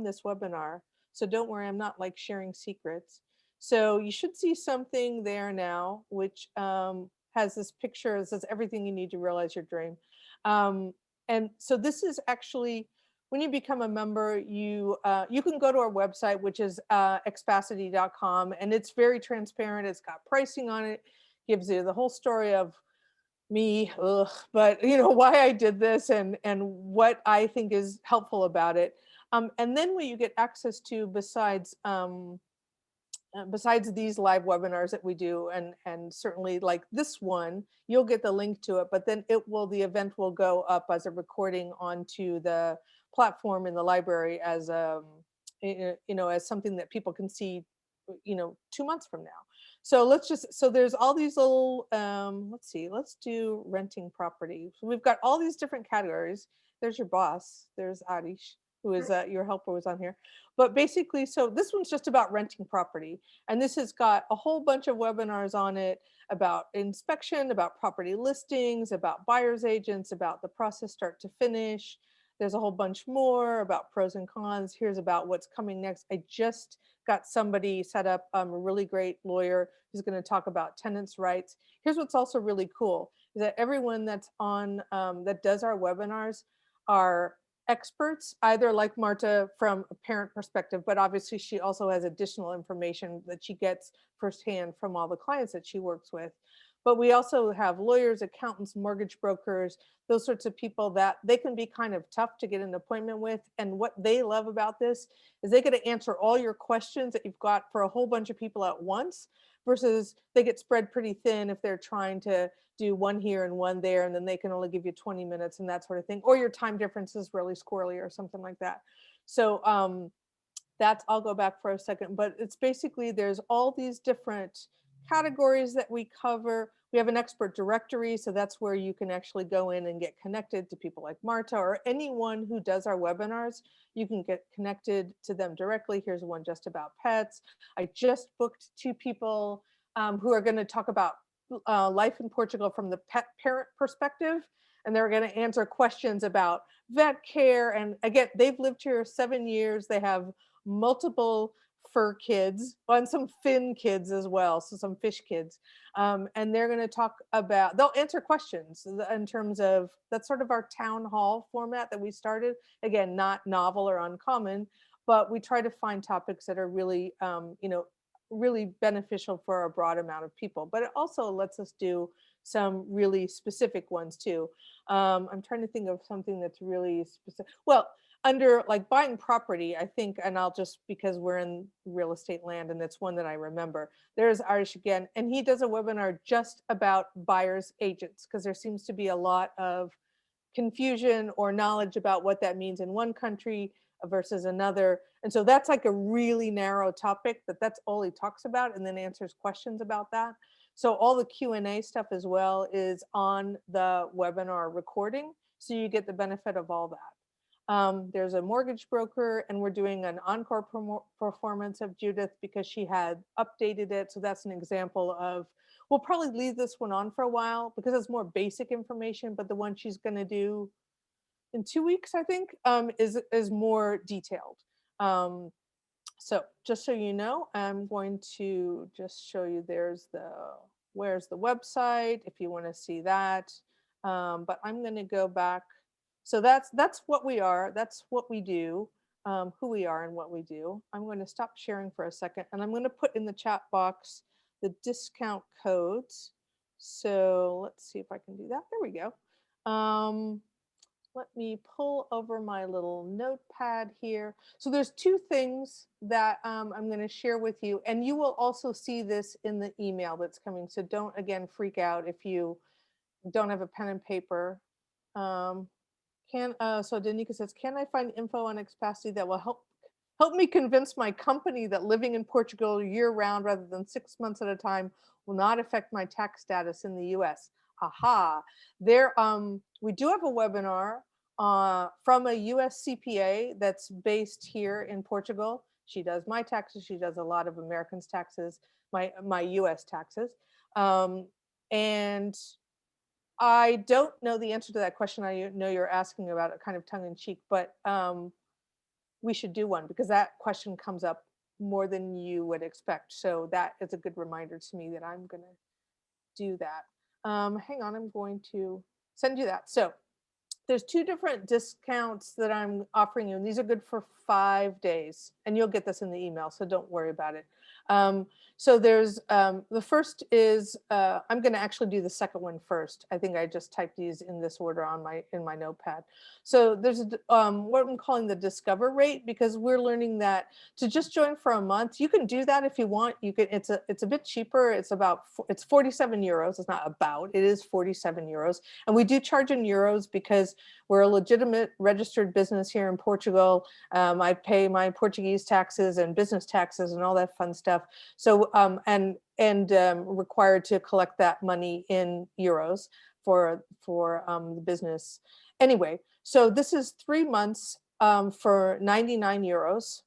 Speaker 2: this webinar. So don't worry, I'm not like sharing secrets. So you should see something there now, which has this picture that says everything you need to realize your dream. And so this is actually, when you become a member, you can go to our website, which is expacity.com, and it's very transparent. It's got pricing on it, gives you the whole story of me, but why I did this and what I think is helpful about it. And then what you get access to besides these live webinars that we do, and certainly like this one, you'll get the link to it, but then the event will go up as a recording onto the platform in the library as as something that people can see 2 months from now. So there's all these little let's see, let's do renting property. So we've got all these different categories. There's your boss, there's Arish. who is your helper was on here. But basically, so this one's just about renting property. And this has got a whole bunch of webinars on it about inspection, about property listings, about buyer's agents, about the process start to finish. There's a whole bunch more about pros and cons. Here's about what's coming next. I just got somebody set up, a really great lawyer who's going to talk about tenants' rights. Here's what's also really cool is that everyone that's on, that does our webinars are experts, either like Marta from a parent perspective, but obviously she also has additional information that she gets firsthand from all the clients that she works with. But we also have lawyers, accountants, mortgage brokers, those sorts of people that they can be kind of tough to get an appointment with. And what they love about this is they get to answer all your questions that you've got for a whole bunch of people at once, versus they get spread pretty thin if they're trying to do one here and one there, and then they can only give you 20 minutes and that sort of thing, or your time difference is really squirrely or something like that. So that's, I'll go back for a second, but it's basically there's all these different categories that we cover. We have an expert directory, so that's where you can actually go in and get connected to people like Marta or anyone who does our webinars. You can get connected to them directly. Here's one just about pets. I just booked 2 people who are going to talk about life in Portugal from the pet parent perspective. And they're going to answer questions about vet care. And again, they've lived here 7 years. They have multiple fur kids and some fin kids as well. So some fish kids. And they're going to talk about, they'll answer questions in terms of, that's sort of our town hall format that we started. Again, not novel or uncommon, but we try to find topics that are really, really beneficial for a broad amount of people. But it also lets us do some really specific ones too. I'm trying to think of something that's really specific. Well, under like buying property, I think, and I'll just, because we're in real estate land and it's one that I remember, there's Arish again, and he does a webinar just about buyer's agents, because there seems to be a lot of confusion or knowledge about what that means in one country versus another. And so that's like a really narrow topic, but that's all he talks about, and then answers questions about that. So all the Q&A stuff as well is on the webinar recording, so you get the benefit of all that. There's a mortgage broker, and we're doing an encore performance of Judith because she had updated it. So that's an example of, we'll probably leave this one on for a while because it's more basic information, but the one she's going to do in 2 weeks, I think, is more detailed. So just so you know, I'm going to just show you, where's the website if you want to see that. But I'm going to go back. So that's what we are. That's what we do, who we are and what we do. I'm going to stop sharing for a second, and I'm going to put in the chat box the discount codes. So let's see if I can do that. There we go. Let me pull over my little notepad here. So there's 2 things that I'm going to share with you, and you will also see this in the email that's coming. So don't, again, freak out if you don't have a pen and paper. So Danica says, can I find info on Expacity that will help me convince my company that living in Portugal year round rather than 6 months at a time will not affect my tax status in the US? Aha, we do have a webinar from a US CPA that's based here in Portugal. She does my taxes. She does a lot of Americans' taxes, my US taxes. And I don't know the answer to that question. I know you're asking about it kind of tongue in cheek, but we should do one because that question comes up more than you would expect. So that is a good reminder to me that I'm going to do that. Hang on, I'm going to send you that. So there's 2 different discounts that I'm offering you, and these are good for 5 days, and you'll get this in the email, so don't worry about it. So there's the first is I'm going to actually do the second one first. I think I just typed these in this order on in my notepad. So there's what I'm calling the discover rate, because we're learning that to just join for a month, you can do that if you want. You can. It's a bit cheaper. It's 47 euros. It's not about. It is 47 euros, and we do charge in euros because we're a legitimate registered business here in Portugal. I pay my Portuguese taxes and business taxes and all that fun stuff. So and required to collect that money in euros for the business. Anyway, so this is 3 months for 99 euros.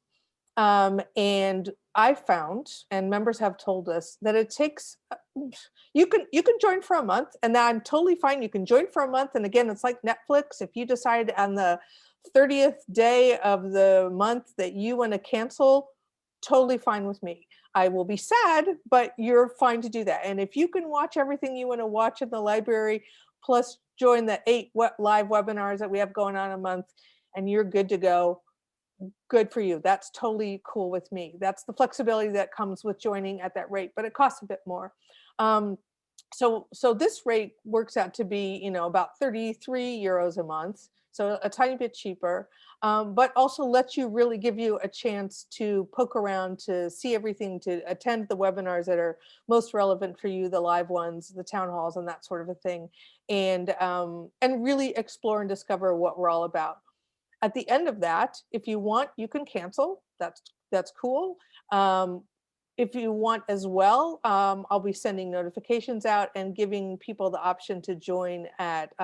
Speaker 2: And I found, and members have told us, that it takes, you can join for a month, and I'm totally fine. You can join for a month. And again, it's like Netflix. If you decide on the 30th day of the month that you want to cancel, totally fine with me. I will be sad, but you're fine to do that. And if you can watch everything you want to watch in the library, plus join the 8 live webinars that we have going on a month, and you're good to go, good for you. That's totally cool with me. That's the flexibility that comes with joining at that rate, but it costs a bit more. So this rate works out to be, you know, about 33 euros a month. So a tiny bit cheaper, but also lets you really give you a chance to poke around, to see everything, to attend the webinars that are most relevant for you, the live ones, the town halls, and that sort of a thing, and really explore and discover what we're all about. At the end of that, if you want, you can cancel. That's cool. If you want as well, I'll be sending notifications out and giving people the option to join at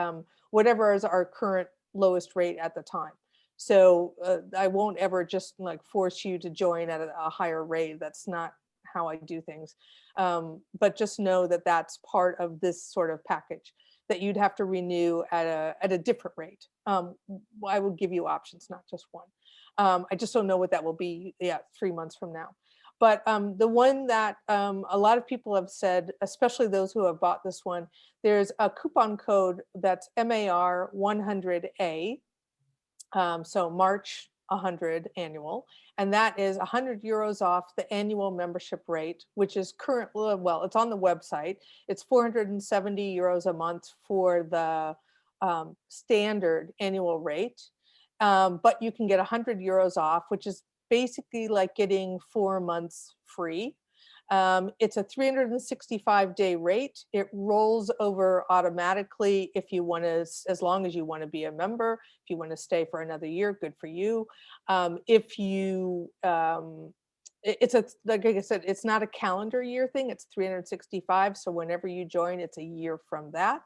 Speaker 2: whatever is our current lowest rate at the time. So I won't ever just like force you to join at a higher rate. That's not how I do things. But just know that that's part of this sort of package, that you'd have to renew at a different rate. I would give you options, not just one. I just don't know what that will be, 3 months from now. But the one that a lot of people have said, especially those who have bought this one, there's a coupon code that's MAR 100A, so March 100 annual, and that is 100 euros off the annual membership rate, which is currently, well, it's on the website. It's 470 euros a month for the standard annual rate, but you can get 100 euros off, which is basically like getting 4 months free. It's a 365-day rate. It rolls over automatically if you want to, as long as you want to be a member. If you want to stay for another year, good for you. If you, it's like I said, it's not a calendar year thing. It's 365. So whenever you join, it's a year from that.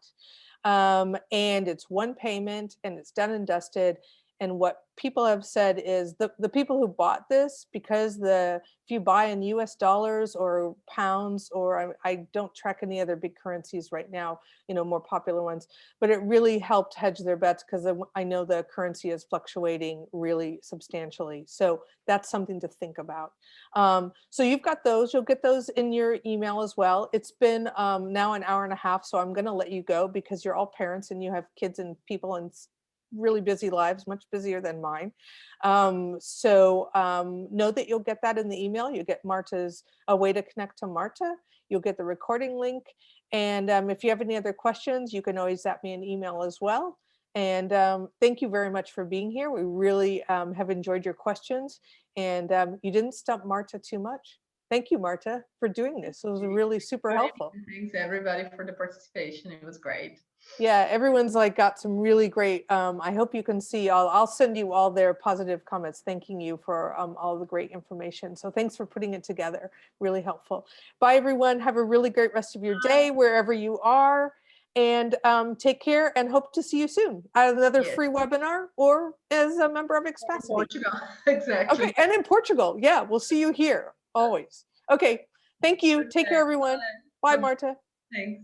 Speaker 2: And it's one payment, and it's done and dusted. And what people have said is the people who bought this, because if you buy in US dollars or pounds, or I don't track any other big currencies right now, you know, more popular ones, but it really helped hedge their bets, because I know the currency is fluctuating really substantially. So that's something to think about. So you've got those, you'll get those in your email as well. It's been now an hour and a half, so I'm gonna let you go, because you're all parents and you have kids and people and really busy lives, much busier than mine. So know that you'll get that in the email. You get Marta's, a way to connect to Marta. You'll get the recording link. And if you have any other questions, you can always zap me an email as well. And thank you very much for being here. We really have enjoyed your questions, and you didn't stump Marta too much. Thank you, Marta, for doing this. It was really super helpful.
Speaker 1: Thanks everybody for the participation. It was great.
Speaker 2: Yeah, everyone's like got some really great, I hope you can see, I'll send you all their positive comments thanking you for all the great information. So thanks for putting it together, really helpful. Bye everyone, have a really great rest of your day wherever you are, and take care, and hope to see you soon at another free webinar, or as a member of Expacity.
Speaker 1: Portugal, exactly.
Speaker 2: Okay, and in Portugal, yeah, we'll see you here, always. Okay, thank you, take care everyone. Bye Marta.
Speaker 1: Thanks.